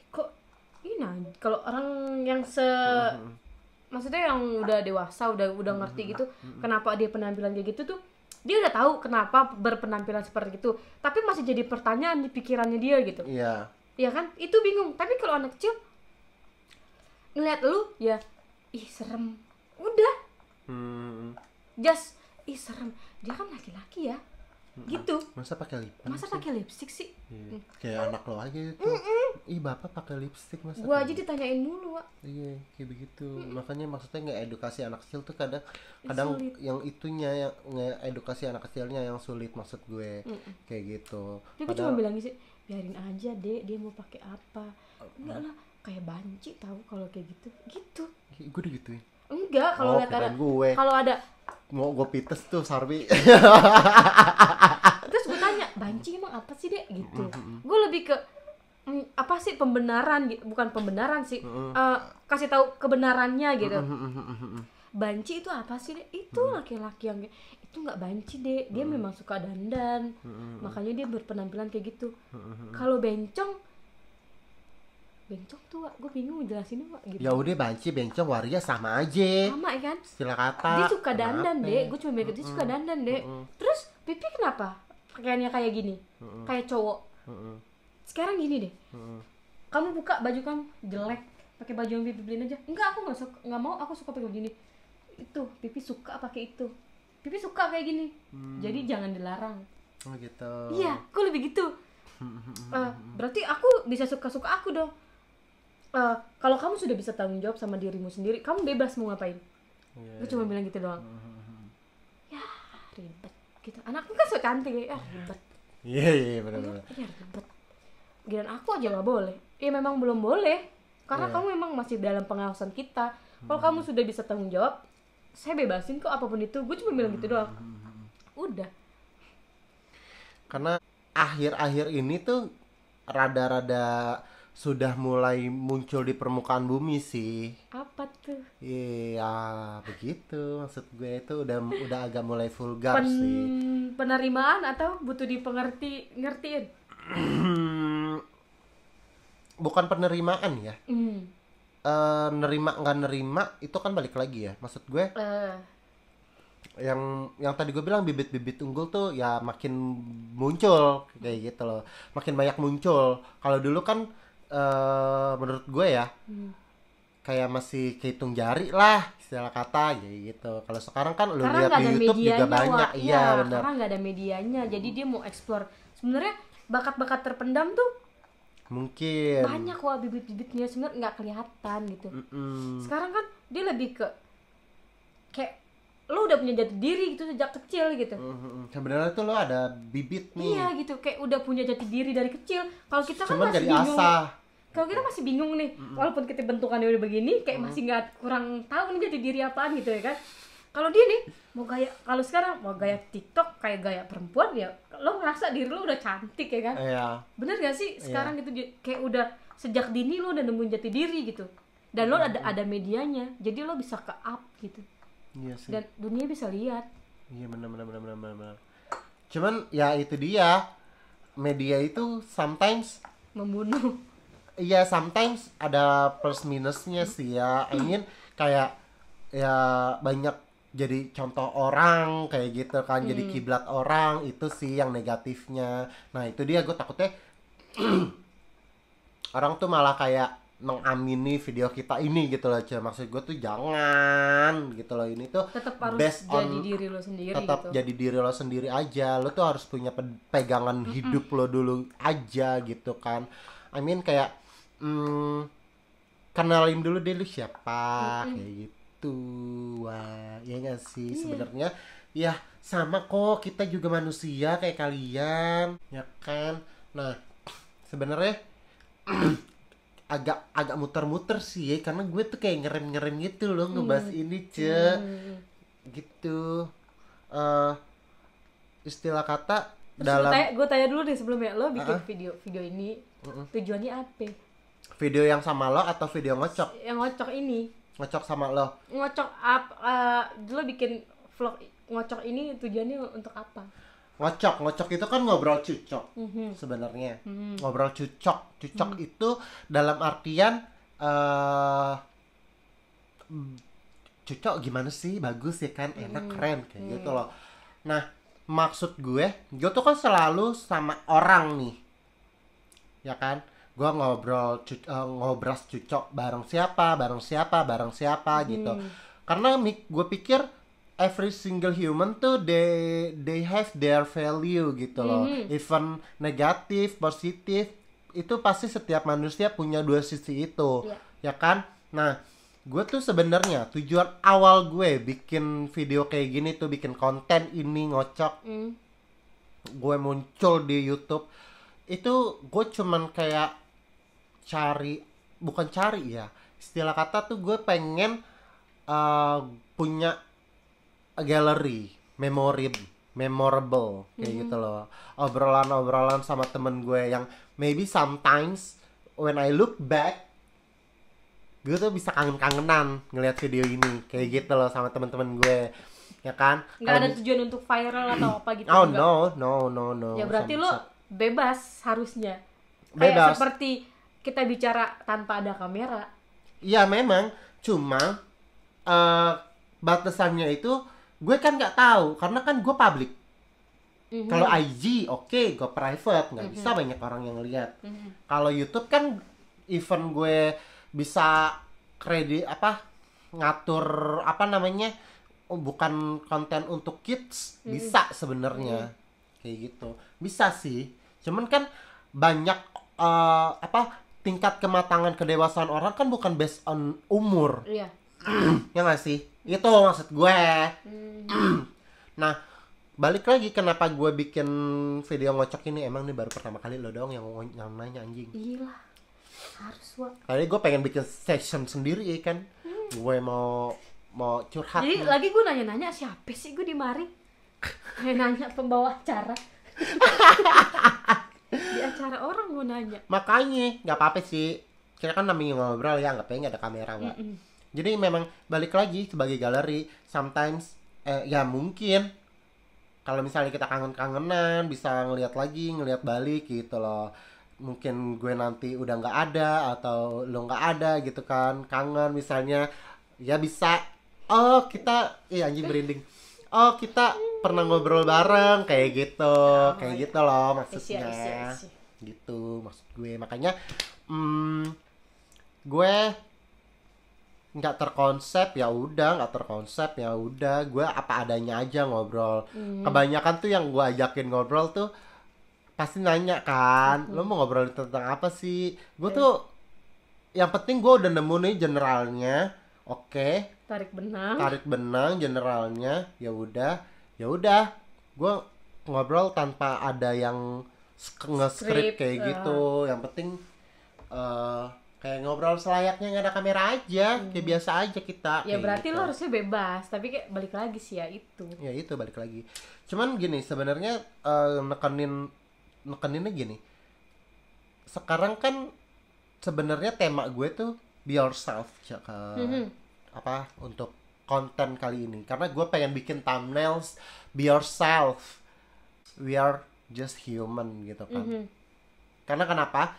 kok ini kalau orang yang maksudnya yang udah dewasa, udah ngerti gitu, kenapa dia penampilan kayak gitu tuh, dia udah tahu kenapa berpenampilan seperti itu, tapi masih jadi pertanyaan di pikirannya dia gitu. Iya. Iya kan? Itu bingung. Tapi kalau anak kecil ngeliat lu ya, serem. Udah. Just serem. Dia kan laki-laki ya. Gitu. Masa pakai lip? Masa pakai lipstick sih? Iya. Kayak anak lo aja itu. Bapak pakai lipstick masa? Gua aja ditanyain mulu, Wak. Iya, kayak begitu. Makanya maksudnya nggak edukasi anak kecil tuh kadang Sulit. yang itunya, yang edukasi anak kecilnya yang sulit, maksud gue. Kayak gitu. Dia cuma bilang sih, biarin aja Dek, dia mau pakai apa. Enggak lah, kayak banci tahu kalau kayak gitu. Gue digituin. Enggak, kalau lihat ada gue. Kalau ada Mau gue pites tuh Sarbi. terus gue tanya, banci emang apa sih dek gitu. Gue lebih ke apa sih pembenaran gitu, bukan pembenaran sih, kasih tahu kebenarannya gitu. Banci itu apa sih dek? Itu laki-laki yang itu nggak banci dek, dia memang suka dandan, makanya dia berpenampilan kayak gitu. Kalau bencong tuh gue bingung jelasinnya Wak, gitu. Ya udah banci, bencong, waria sama aja. Sama ya kan? Istilah kata. Dia suka dandan dek, gue cuma bilang dia suka dandan dek. Terus Pipi kenapa pakaiannya kayak gini, kayak cowok? Sekarang gini deh, kamu buka baju kamu jelek, pakai baju yang Pipi beliin aja. Enggak, aku nggak mau, aku suka pakai begini. Itu Pipi suka pakai itu, Pipi suka kayak gini. Jadi jangan dilarang. Oh gitu. Iya, gue lebih gitu. Berarti aku bisa suka-suka aku dong. Kalau kamu sudah bisa tanggung jawab sama dirimu sendiri, kamu bebas mau ngapain. Gue cuma bilang gitu doang. Ya ribet gitu. Anakku kan so cantik ya, ribet. Iya benar-benar. Iya ribet. Giliran aku aja nggak boleh. Ya memang belum boleh. Karena kamu memang masih dalam pengawasan kita. Kalau kamu sudah bisa tanggung jawab, saya bebasin kok apapun itu. Gue cuma bilang gitu doang. Udah. Karena akhir-akhir ini tuh rada-rada sudah mulai muncul di permukaan bumi sih. Apa tuh? Iya, begitu. Maksud gue itu udah agak mulai vulgar sih. Penerimaan atau butuh ngertiin? Bukan penerimaan ya. Nerima nggak nerima itu kan balik lagi ya. Maksud gue yang tadi gue bilang bibit-bibit unggul tuh ya makin muncul kayak gitu loh. Makin banyak muncul. Kalau dulu kan menurut gue ya kayak masih kehitung jari lah istilah kata gitu. Kalau sekarang kan lu lihat di YouTube juga banyak. Iya benar. Karena nggak ada medianya, jadi dia mau explore. Sebenarnya bakat-bakat terpendam tuh mungkin banyak bibit-bibitnya sebenarnya nggak kelihatan gitu. Sekarang kan dia lebih ke kayak lo udah punya jati diri gitu sejak kecil gitu. Sebenarnya tuh lo ada bibit nih. Iya gitu, kayak udah punya jati diri dari kecil. Kalau kita kan cuman masih bingung. Kalau kita masih bingung nih, walaupun kita bentukannya udah begini, kayak masih nggak, kurang tahu nih jati diri apaan gitu ya kan. Kalau dia nih mau gaya, kalau sekarang mau gaya TikTok kayak gaya perempuan ya, lo ngerasa diri lo udah cantik ya kan. Iya. Bener gak sih sekarang gitu, kayak udah sejak dini lo udah nemuin jati diri gitu. Dan lo ada medianya, jadi lo bisa ke up gitu. Iya sih. Dan dunia bisa lihat. Iya benar. Cuman ya itu dia, media itu sometimes Membunuh. Iya sometimes ada plus minusnya sih ya. I mean kayak ya banyak jadi contoh orang kayak gitu kan, jadi kiblat orang, itu sih yang negatifnya. Nah itu dia, gue takutnya orang tuh malah kayak mengamini video kita ini gitu loh. Maksud gue tuh jangan gitu loh, ini tuh tetap harus based jadi on, diri lo sendiri tetap gitu. jadi diri lo sendiri aja. Lo tuh harus punya pegangan hidup lo dulu aja gitu kan. I mean kayak kenalin dulu deh lu siapa kayak gitu. Wah ya gak sih, sebenarnya ya sama kok, kita juga manusia kayak kalian ya kan. Nah sebenarnya agak muter-muter sih ya, karena gue tuh kayak ngerem gitu loh ngebahas ini gitu. Istilah kata terus dalam gue tanya dulu deh sebelumnya, lo bikin video ini tujuannya apa? Video yang sama lo atau video ngocok? Yang ngocok ini. Ngocok sama lo. Ngocok lo bikin vlog ngocok ini tujuannya untuk apa? Ngocok itu kan ngobrol cucok sebenarnya. Ngobrol cucok itu dalam artian cucok gimana sih, bagus ya kan, enak, keren kayak gitu loh. Nah maksud gue tuh kan selalu sama orang nih ya kan. Gue ngobras cucok bareng siapa gitu. Karena gue pikir every single human tuh they have their value gitu loh. Even negatif, positif, itu pasti setiap manusia punya dua sisi itu. Ya kan? Nah, gue tuh sebenarnya tujuan awal gue bikin video kayak gini tuh, bikin konten ini ngocok. Gue muncul di YouTube itu gue cuman kayak cari bukan cari ya, istilah kata tuh gue pengen punya gallery memorable kayak gitu loh, obrolan sama temen gue yang maybe sometimes when I look back gue tuh bisa kangen-kangenan ngelihat video ini kayak gitu loh sama temen-temen gue, ya kan? Nggak ada tujuan untuk viral atau apa gitu? Oh enggak? no. Ya berarti lo bebas harusnya. Bebas. Kayak seperti kita bicara tanpa ada kamera. Iya memang, cuma batasannya itu gue kan nggak tahu karena kan gue public. Kalau IG oke, gue private, nggak bisa banyak orang yang lihat. Kalau YouTube kan even gue bisa ngatur apa namanya, bukan konten untuk kids, bisa sebenarnya kayak gitu, bisa sih. Cuman kan banyak tingkat kematangan kedewasaan orang kan bukan based on umur. Iya. Ya nggak sih? Itu maksud gue. Nah, balik lagi kenapa gue bikin video ngocok ini, emang nih baru pertama kali lo dong yang nanya anjing. Iya, harus Wak. Kali gue pengen bikin session sendiri ya kan. Gue mau curhat. Jadi lagi gue nanya-nanya siapa sih gue di mari. Nanya pembawa acara. Di acara orang gue nanya. Makanya nggak apa-apa sih. Kita kan namanya ngobrol ya, nggak pengen ada kamera nggak. Jadi memang balik lagi sebagai galeri, sometimes ya mungkin kalau misalnya kita kangen-kangenan bisa ngeliat balik gitu loh. Mungkin gue nanti udah nggak ada atau lo nggak ada gitu kan, kangen misalnya, ya bisa kita anjing berinding, kita pernah ngobrol bareng kayak gitu, gitu loh maksudnya. Gitu maksud gue. Makanya gue nggak terkonsep ya udah gue apa adanya aja ngobrol. Kebanyakan tuh yang gue ajakin ngobrol tuh pasti nanya kan, lo mau ngobrol tentang apa sih? Gue tuh yang penting gue udah nemu nih generalnya, oke. Tarik benang generalnya, ya udah gue ngobrol tanpa ada yang nge-script kayak gitu. Yang penting kayak ngobrol selayaknya nggak ada kamera aja, kayak biasa aja kita. Ya berarti gitu. Lo harusnya bebas, tapi kayak balik lagi sih ya itu. Ya itu balik lagi. Cuman gini sebenarnya nekeninnya gini. Sekarang kan sebenarnya tema gue tuh be yourself untuk konten kali ini. Karena gue pengen bikin thumbnails be yourself. We are just human gitu kan. Karena kenapa?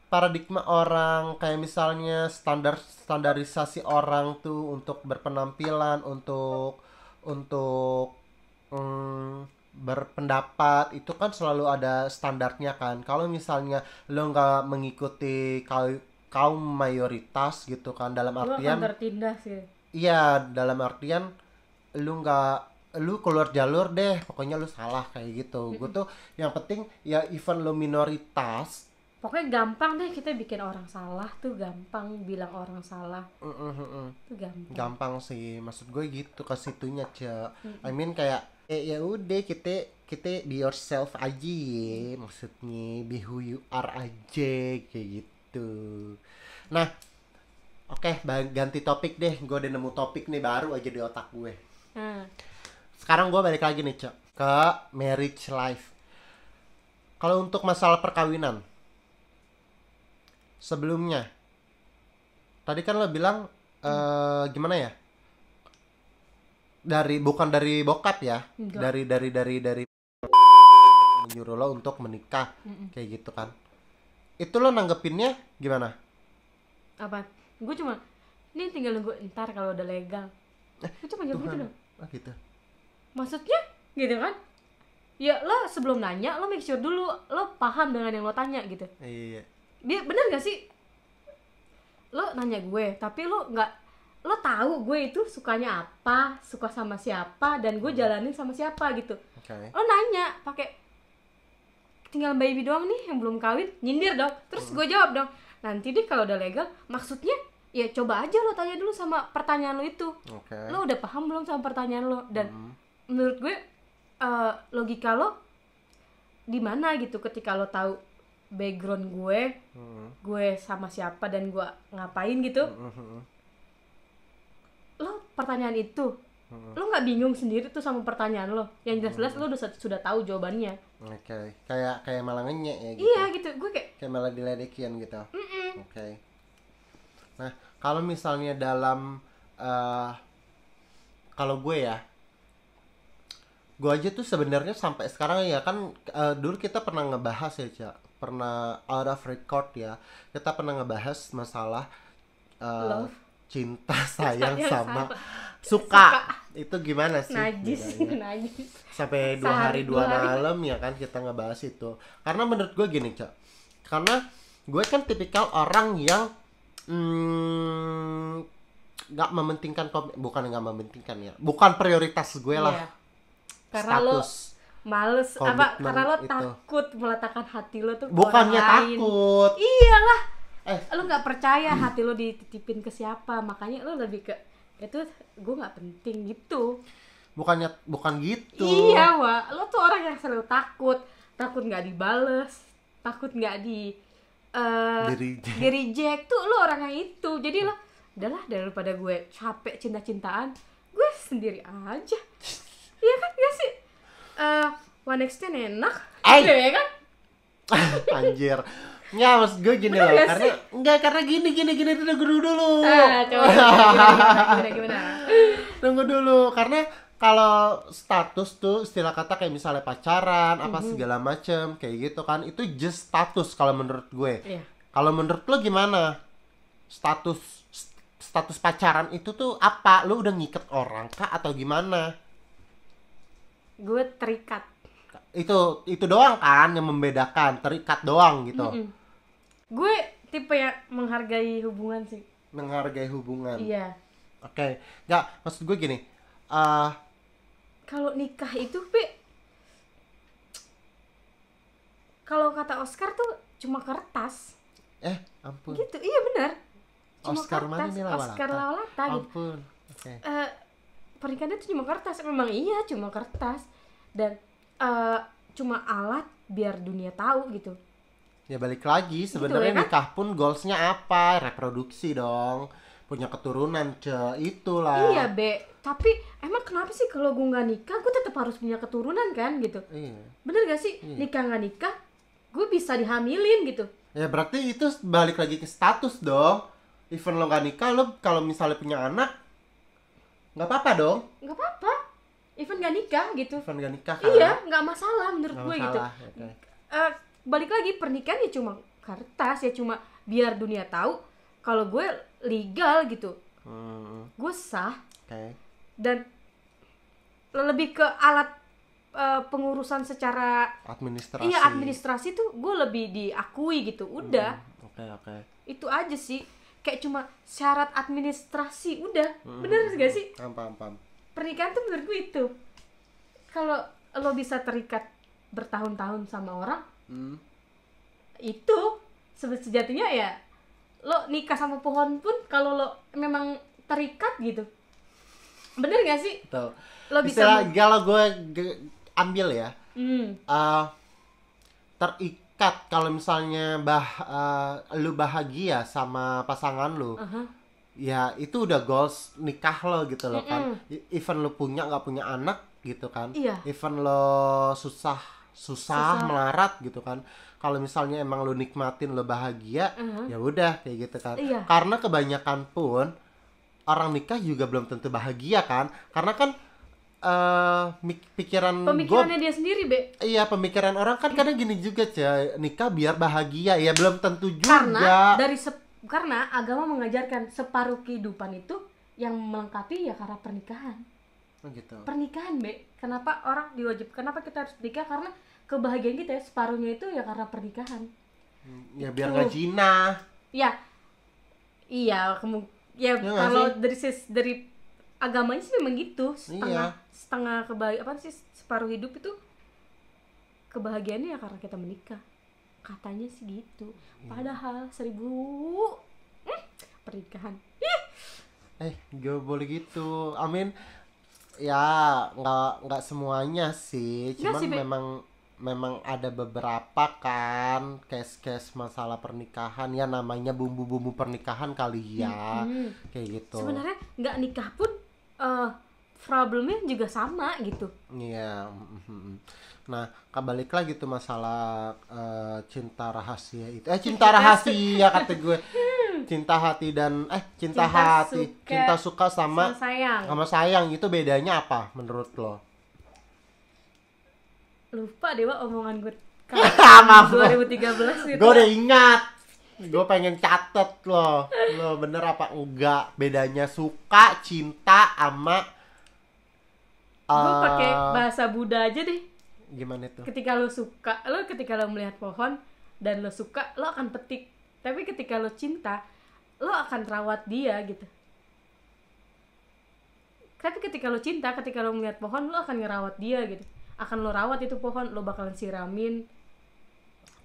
Paradigma orang kayak misalnya standarisasi orang tuh untuk berpenampilan, untuk berpendapat itu kan selalu ada standarnya kan. Kalau misalnya lo nggak mengikuti kaum mayoritas gitu kan, dalam artian lo akan tertindas ya. Iya, dalam artian lu keluar jalur deh, pokoknya lu salah kayak gitu. Gue tuh yang penting ya even lu minoritas, pokoknya gampang deh kita bikin orang salah tuh, gampang bilang orang salah tuh gampang sih, maksud gue gitu ke situnya I mean kayak ya udah kita be yourself aja ya, maksudnya be who you are aja kayak gitu. Nah oke, ganti topik deh, gue udah nemu topik nih baru aja di otak gue. Sekarang gue balik lagi nih ke marriage life. Kalau untuk masalah perkawinan, sebelumnya tadi kan lo bilang gimana ya, bukan dari bokap ya. Enggak. dari menyuruh lo untuk menikah kayak gitu kan. Itu lo nanggepinnya gimana? Apa? Gue cuma ini tinggal nunggu ntar kalau udah legal. Gue cuma jawab gitu dong. Gitu. Maksudnya gitu kan? Ya lo sebelum nanya lo make sure dulu lo paham dengan yang lo tanya gitu. Iya. Dia bener gak sih? Lo nanya gue, tapi lo tahu gue itu sukanya apa, suka sama siapa, dan gue jalanin sama siapa gitu. Lo nanya pakai tinggal baby doang nih yang belum kawin, nyindir dong. Terus gue jawab dong, nanti deh kalau udah legal. Maksudnya ya coba aja lo tanya dulu sama pertanyaan lo itu. Lo udah paham belum sama pertanyaan lo? Dan menurut gue logika lo di mana gitu ketika lo tahu background gue sama siapa dan gue ngapain gitu. Lo pertanyaan itu, lo nggak bingung sendiri tuh sama pertanyaan lo? Yang jelas-jelas lo sudah tahu jawabannya. Oke. Kayak malah ngenyek ya gitu. Iya gitu, gue kayak malah diledekin gitu. Oke. Nah, kalau misalnya dalam kalau gue aja tuh sebenarnya sampai sekarang ya kan, dulu kita pernah ngebahas ya, Cak. Pernah out of record ya. Kita pernah ngebahas masalah love, cinta, sayang sama suka. Itu gimana sih? najis. Sampai 2 hari 2 malam ya kan kita ngebahas itu. Karena menurut gue gini, Cak. Karena gue kan tipikal orang yang nggak mementingkan bukan prioritas gue lah. Iya. Karena status, lo males karena lo itu. takut meletakkan hati lo tuh ke bukannya orang lain. takut, Iyalah, lo nggak percaya hati lo dititipin ke siapa, makanya lo lebih ke itu gue nggak penting gitu. bukan gitu. Iya, Wak, lo tuh orang yang selalu takut nggak dibales, takut nggak di reject tuh, lo orang yang itu. Jadi lo udahlah, daripada gue capek cinta-cintaan, gue sendiri aja. Iya kan, gak sih? One night stand enak, ya kan? Anjir. Nggak, maksud gue gini loh, karena gini dulu. Coba gimana? Tunggu dulu, karena kalau status tuh istilah kata kayak misalnya pacaran, apa segala macem kayak gitu kan, itu just status kalau menurut gue. Iya. Kalau menurut lo gimana? Status pacaran itu tuh apa? Lo udah ngiket orang kah atau gimana? Gue terikat. Itu doang kan yang membedakan, terikat doang gitu. Gue tipe yang menghargai hubungan sih. Menghargai hubungan. Iya. Oke. Nggak, maksud gue gini. Kalau nikah itu, kalau kata Oscar tuh cuma kertas. Ampun. Gitu, iya benar. Cuma Oscar kertas. mana nih, Lawalata? Oscar Lawalata gitu. Ampun. Oke. Pernikahan itu cuma kertas, memang iya cuma kertas dan cuma alat biar dunia tahu gitu. Ya balik lagi sebenarnya gitu, ya kan? Nikah pun goalsnya apa? Reproduksi dong, punya keturunan, itulah. Iya, tapi emang kenapa sih kalau gue nggak nikah gue tetap harus punya keturunan kan gitu? Iya. Bener gak sih? Iya. Nikah nggak nikah gue bisa dihamilin gitu. Ya berarti itu balik lagi ke status dong. Even lo gak nikah, lo kalau misalnya punya anak nggak apa-apa dong. Nggak apa-apa, even nggak nikah gitu. Even gak nikah kan? Iya, nggak masalah menurut Nggak gue masalah. gitu. Okay. Balik lagi, pernikahan ya cuma kertas, ya cuma biar dunia tahu kalau gue legal gitu. Gue sah. Okay. Dan lebih ke alat pengurusan secara administrasi. Iya, administrasi tuh gue lebih diakui gitu. Udah. Oke. Itu aja sih. Kayak cuma syarat administrasi, udah. Bener gak sih? Paham. Pernikahan tuh menurut gue itu. Kalau lo bisa terikat bertahun-tahun sama orang, itu sejatinya ya lo nikah sama pohon pun kalau lo memang terikat gitu. Bener gak sih? Betul. Lo bisa kalau gue ambil ya, terikat kalau misalnya lu bahagia sama pasangan lu, ya itu udah goals nikah lo gitu loh kan. Even lu punya nggak punya anak gitu kan, even lo susah melarat gitu kan, kalau misalnya emang lu nikmatin, lu bahagia, ya udah kayak gitu kan. Karena kebanyakan pun orang nikah juga belum tentu bahagia kan, karena kan pemikirannya dia sendiri, Be. Iya, pemikiran orang kan kadang gini juga, nikah biar bahagia, ya belum tentu juga. Karena agama mengajarkan separuh kehidupan itu yang melengkapi ya karena pernikahan. Gitu. Pernikahan, Be. Kenapa orang kenapa kita harus nikah? Karena kebahagiaan kita ya separuhnya itu ya karena pernikahan. Ya biar nggak jinah. Ya. Iya, kalau dari agamanya sih memang gitu. Setengah separuh hidup itu kebahagiaannya ya karena kita menikah. Katanya sih gitu. Padahal 1000 pernikahan. Gak boleh gitu. Amin. Ya nggak semuanya sih. Cuman memang memang ada beberapa kan case-case masalah pernikahan ya, namanya bumbu-bumbu pernikahan kali ya. Kayak gitu. Sebenarnya nggak nikah pun problemnya juga sama gitu. Iya. Nah, balik lagi tuh masalah cinta rahasia itu. Cinta rahasia kata gue. Cinta hati dan cinta suka sama sayang itu bedanya apa menurut lo? Lupa deh Wak, omongan gue tahun 2013 gitu. Gue udah ingat. Gue pengen catet lo bener apa enggak bedanya suka, cinta sama gue pakai bahasa Buddha aja deh. Gimana itu? Ketika lo melihat pohon dan lo suka, lo akan petik. Tapi ketika lo cinta, lo akan rawat dia gitu. Tapi ketika lo cinta, ketika lo melihat pohon, lo akan ngerawat dia gitu. Akan lo rawat itu pohon, lo bakalan siramin.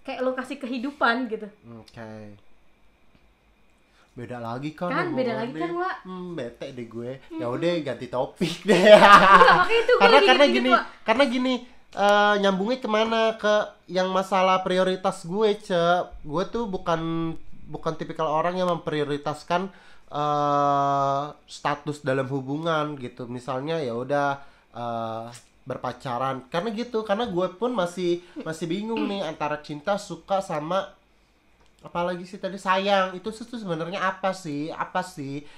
Kayak lo kasih kehidupan gitu. Oke. Beda lagi kan Wak. Bete deh gue. Ya udah ganti topik deh. Makanya itu gue karena gini nyambungnya kemana ke yang masalah prioritas gue, gue tuh bukan tipikal orang yang memprioritaskan status dalam hubungan gitu. Misalnya ya udah berpacaran karena gue pun masih bingung nih antara cinta, suka sama apalagi sih tadi sayang. Itu sebenarnya apa sih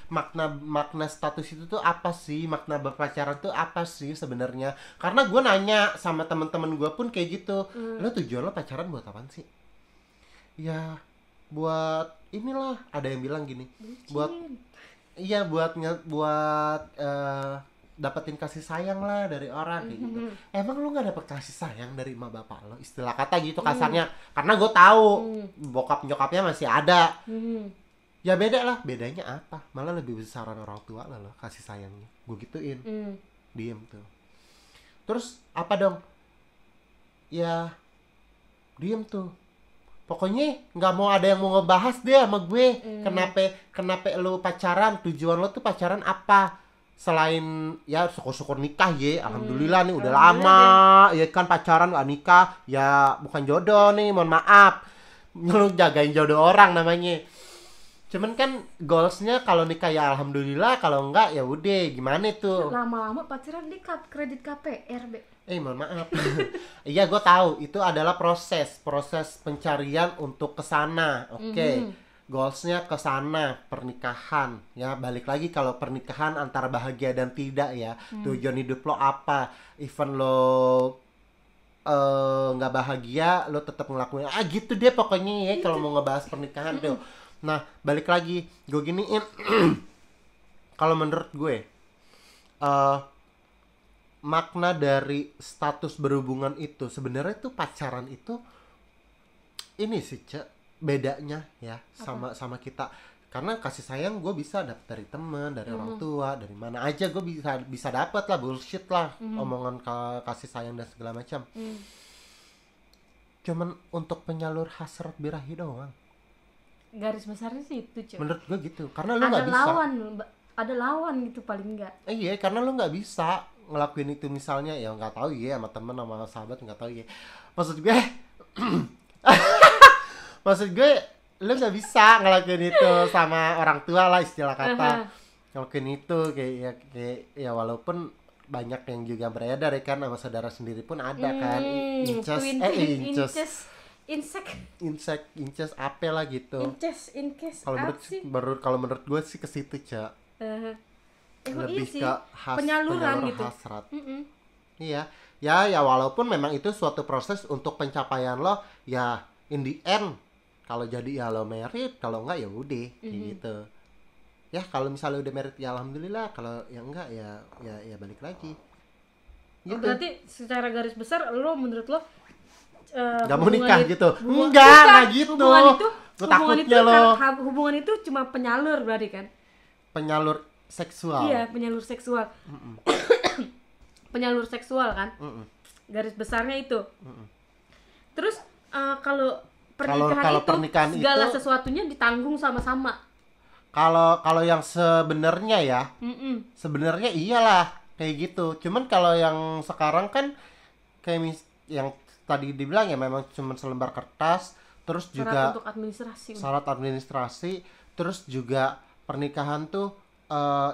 makna status itu tuh apa sih, makna berpacaran tuh apa sih sebenarnya. Karena gue nanya sama teman-teman gue pun kayak gitu, lo tujuan lo pacaran buat apaan sih? Ya buat inilah, ada yang bilang gini, buat dapetin kasih sayang lah dari orang kayak gitu. Emang lu nggak dapet kasih sayang dari emak bapak lo, istilah kata gitu kasarnya. Karena gue tahu bokap nyokapnya masih ada. Ya beda lah, bedanya apa? Malah lebih besaran orang tua lo kasih sayangnya. Gue gituin, diem tuh. Terus apa dong? Ya diem tuh. Pokoknya nggak mau ada yang mau ngebahas deh sama gue. Kenapa lo pacaran? Tujuan lo tuh pacaran apa? Selain ya syukur-syukur nikah ya, alhamdulillah nih udah lama ya kan pacaran gak nikah, ya bukan jodoh nih, mohon maaf. Lu jagain jodoh orang namanya. Cuman kan goalsnya kalau nikah ya alhamdulillah, kalau enggak ya udah gimana tuh. Lama-lama pacaran di kredit KPR, Be. Mohon maaf. Iya gue tahu itu adalah proses pencarian untuk kesana. Oke. Goalsnya ke sana, pernikahan ya. Balik lagi kalau pernikahan antara bahagia dan tidak ya. Tujuan hidup lo apa? Even lo nggak bahagia, lo tetap ngelakuin gitu dia pokoknya ya. Kalau mau ngebahas pernikahan tuh. Nah balik lagi gue giniin. Kalau menurut gue makna dari status berhubungan itu sebenarnya tuh pacaran itu ini sih bedanya ya sama kita. Karena kasih sayang gue bisa dapet dari temen, dari orang tua, dari mana aja gue bisa dapet lah, bullshit lah omongan kasih sayang dan segala macam. Cuman untuk penyalur hasrat birahi doang. Garis besarnya sih itu, cuy. Menurut gue gitu, karena lu nggak bisa. Ada lawan gitu paling enggak. Iya, karena lu nggak bisa ngelakuin itu misalnya ya nggak tahu ya sama temen sama sahabat nggak tahu ya. Maksud gue lu nggak bisa ngelakuin itu sama orang tua lah, istilah kata. Ngelakuin itu kayak ya walaupun banyak yang juga beredar ya kan, sama saudara sendiri pun ada kan incest apa lah gitu. Kalau menurut gue sih ke situ, Cak. Lebih ke penyaluran gitu. Hasrat. Iya. Ya walaupun memang itu suatu proses untuk pencapaian lo ya, in the end kalau jadi ya lo married, kalau enggak ya udah kayak gitu. Ya kalau misalnya udah married ya alhamdulillah, kalau yang enggak ya balik lagi. Gitu. Berarti secara garis besar lo menurut lo nggak mau nikah gitu? Enggak gitu. Hubungan itu cuma penyalur berarti kan? Penyalur seksual. Iya, penyalur seksual. Penyalur seksual kan? Garis besarnya itu. Terus kalau pernikahan segala itu, sesuatunya ditanggung sama-sama. Kalau yang sebenarnya ya, sebenarnya iyalah kayak gitu. Cuman kalau yang sekarang kan kayak yang tadi dibilang ya memang cuma selembar kertas, terus juga untuk administrasi. syarat administrasi, terus juga pernikahan tuh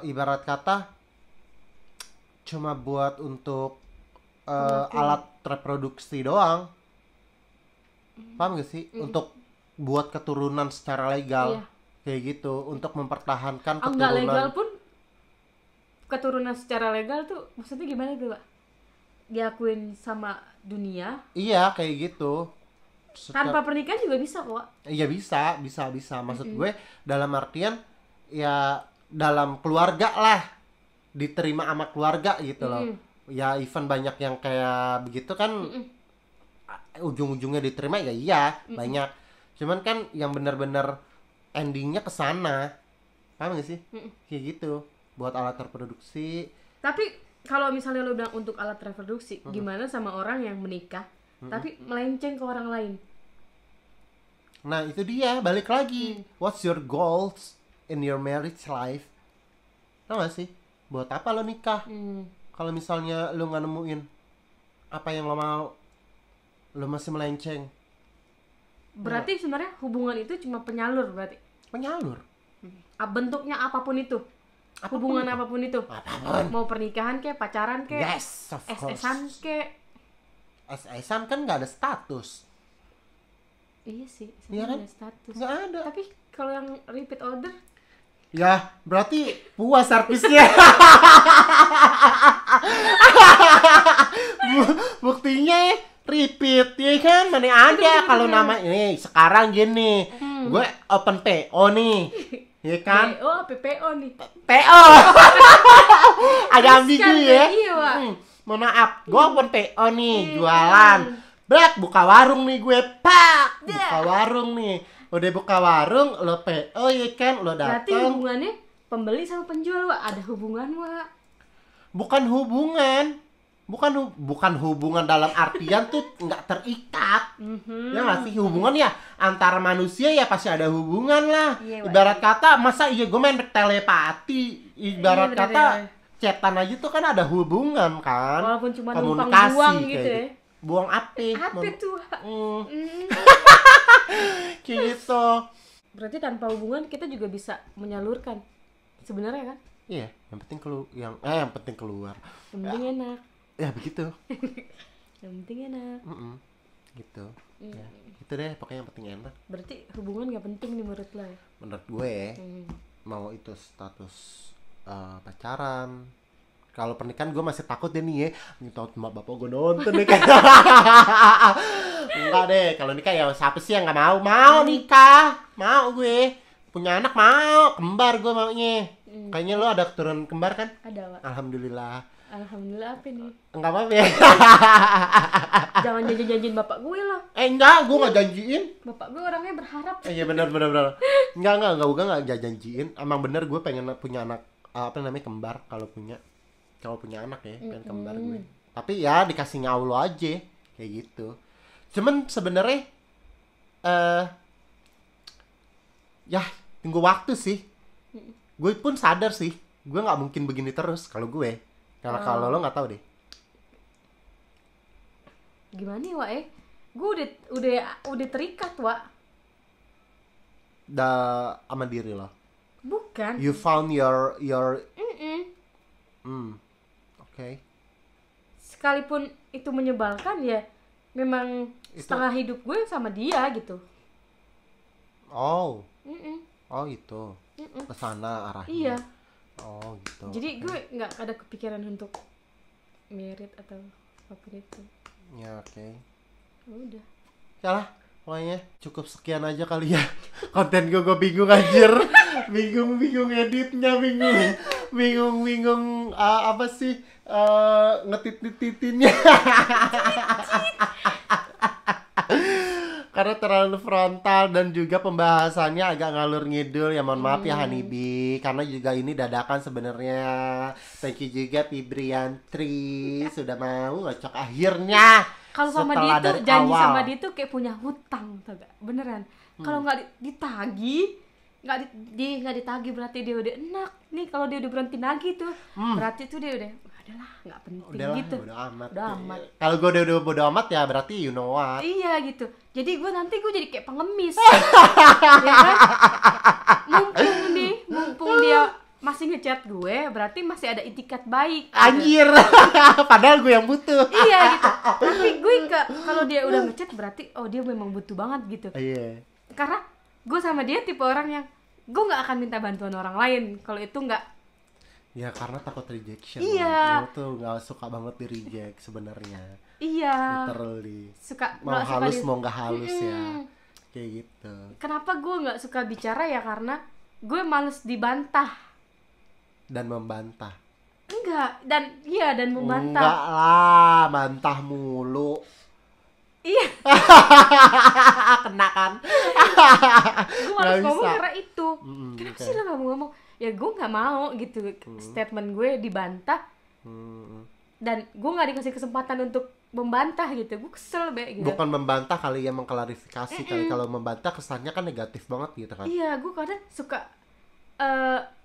ibarat kata cuma buat untuk alat reproduksi doang. Paham gak sih? Untuk buat keturunan secara legal. Iya. Kayak gitu, untuk mempertahankan keturunan. Enggak legal pun keturunan secara legal tuh maksudnya gimana tuh, Pak? Diakuin sama dunia. Iya, kayak gitu. Tanpa pernikahan juga bisa kok. Iya bisa. Maksud gue dalam artian ya dalam keluarga lah, diterima sama keluarga gitu loh. Ya even banyak yang kayak begitu kan, ujung-ujungnya diterima ya iya banyak. Cuman kan yang benar-benar endingnya kesana, paham gak sih? Kayak gitu, buat alat reproduksi. Tapi kalau misalnya lo bilang untuk alat reproduksi, gimana sama orang yang menikah tapi melenceng ke orang lain? Nah itu dia, balik lagi. What's your goals in your marriage life? Tau gak sih? Buat apa lo nikah? Kalau misalnya lo gak nemuin apa yang lo mau, lo masih melenceng. Berarti sebenarnya hubungan itu cuma penyalur berarti? Penyalur. Bentuknya apapun itu? Hubungan apapun itu? Mau pernikahan kek, pacaran kek? Yes, of course. SS-an kek? SS-an kan gak ada status. Iya sih, Iya kan? ada status. Gak ada. Tapi kalau yang repeat order? Ya, berarti puas servisnya. Buktinya repeat, ya kan? Mana ada kalau nama ini sekarang gini. Gue open PO nih. Ya kan? PO apa PO nih? PO. Agak ambigu ya. Iya, Wak. Mohon maaf, gue open PO nih, jualan. Blak, buka warung nih gue, pak. Buka warung nih. Udah buka warung, lo PO ya kan, lo Berarti dateng. hubungannya pembeli sama penjual, Wak. Ada hubungan, Wak. Bukan hubungan. Bukan hubungan dalam artian tuh nggak terikat. Ya nggak sih, hubungan ya antara manusia ya pasti ada hubungan lah. Iya, Wak. Ibarat kata masa iya gue main telepati. Ibarat Iya, kata bener-bener. chatan aja tuh kan ada hubungan kan. Walaupun cuma numpang Komunikasi buang kayak gitu ya. Buang api. Apa tuh, Wak? Kayak gitu. Berarti tanpa hubungan kita juga bisa menyalurkan. Sebenarnya kan? Iya, yang penting keluar. Yang penting enak. Ya begitu. Yang penting enak. Gitu. Ya, gitu deh pokoknya yang penting enak. Berarti hubungan gak penting nih menurut lo ya? Menurut gue mau itu status pacaran. Kalau pernikahan gue masih takut deh nih ya. Tahu cuma bapak gue nonton deh kan. Enggak deh, kalau nikah ya siapa sih yang nggak mau? Mau nikah, mau gue. Punya anak mau, kembar gue maunya. Kayaknya lo ada keturunan kembar kan? Ada, Wak. Alhamdulillah. Alhamdulillah apa nih? Enggak apa-apa ya. Jangan janji-janjiin bapak gue lah. Enggak, gue nggak janjiin. Bapak gue orangnya berharap. Iya benar. Enggak, gue nggak janjiin. Emang bener gue pengen punya anak kembar kalau punya anak ya, pengen kembar gue. Tapi ya dikasihnya Allah aja kayak gitu. Cuman sebenarnya ya tunggu waktu sih. Gue pun sadar sih, gue nggak mungkin begini terus kalau gue. Karena kalau lo nggak tahu deh. Gimana ya, Wak? Gue udah terikat, Wak. Sama diri lo. Bukan. You found your Oke. Sekalipun itu menyebalkan ya, memang setengah hidup gue sama dia gitu. Oh itu. Kesana arahnya. Iya. Oh gitu. Jadi gue nggak ada kepikiran untuk merit atau apapun itu. Ya oke. Udah. Yalah, pokoknya cukup sekian aja kali ya. Konten gue bingung anjir. bingung editnya, bingung apa sih ngetit-titinnya. Karena terlalu frontal dan juga pembahasannya agak ngalur ngidul ya, mohon maaf ya Hanibi, karena juga ini dadakan sebenarnya. Thank you juga Fibriantri sudah mau ngocok akhirnya. Kalau sama dia tuh janji awal. Sama dia tuh kayak punya hutang, tau gak? Beneran. Kalau nggak ditagi nggak ditagih berarti dia udah enak nih. Kalau dia udah berhenti nagih tuh berarti tuh dia udah adalah nggak penting udahlah, gitu. bodo amat. Udah amat. Kalau gue udah bodo amat ya berarti you know what. Iya gitu. Jadi nanti gue jadi kayak pengemis. Ya kan? Mumpung dia masih ngechat gue, berarti masih ada itikat baik. Anjir. Padahal gue yang butuh. Iya gitu. Tapi gue kalau dia udah ngechat berarti oh dia memang butuh banget gitu. Iya. Karena gue sama dia tipe orang yang gue nggak akan minta bantuan orang lain kalau itu nggak. Ya karena takut rejection. Iya. Gue tuh nggak suka banget di reject sebenarnya. Iya. Literally. Suka mau halus mau nggak halus ya. Kayak gitu. Kenapa gue nggak suka bicara ya karena gue males dibantah. Dan membantah. Enggak, dan membantah. Enggak lah, bantah mulu. Iya. Kena kan? Gue malas ngomong karena itu. Kenapa okay. sih lo gak mau ngomong? Ya gue gak mau gitu. Statement gue dibantah. Dan gue gak dikasih kesempatan untuk membantah gitu. Gue kesel gitu. Bukan membantah kali ya, mengklarifikasi kali. Kalau membantah kesannya kan negatif banget gitu kan. Iya, gue kadang suka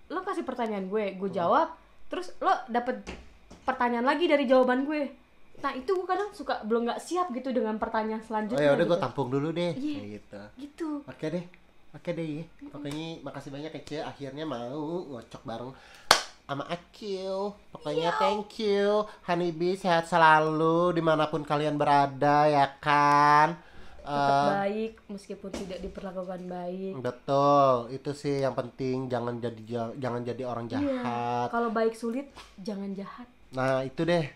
lo kasih pertanyaan gue jawab, terus lo dapet pertanyaan lagi dari jawaban gue. Nah itu gue kadang suka belum nggak siap gitu dengan pertanyaan selanjutnya. Oh ya udah gitu. Gue tampung dulu deh. Iya. Kayak Gitu. Oke deh ya. Pokoknya makasih banyak Ece akhirnya mau ngocok bareng sama Akil. Pokoknya thank you Honeybee, sehat selalu dimanapun kalian berada ya kan. Tetap baik meskipun tidak diperlakukan baik. Betul, itu sih yang penting. Jangan jadi orang jahat. Kalau baik sulit jangan jahat. Nah itu deh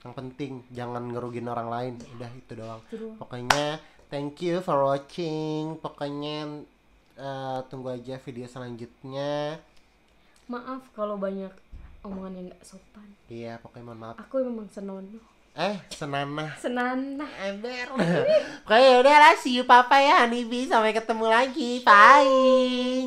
yang penting, jangan ngerugin orang lain. Udah itu doang. Pokoknya thank you for watching. Pokoknya tunggu aja video selanjutnya. Maaf kalau banyak omongan yang gak sopan. Iya pokoknya mohon maaf. Aku memang senonoh. Senanah. Ember. Oke udah lah, see you papa ya Honeybee. Sampai ketemu lagi. Bye.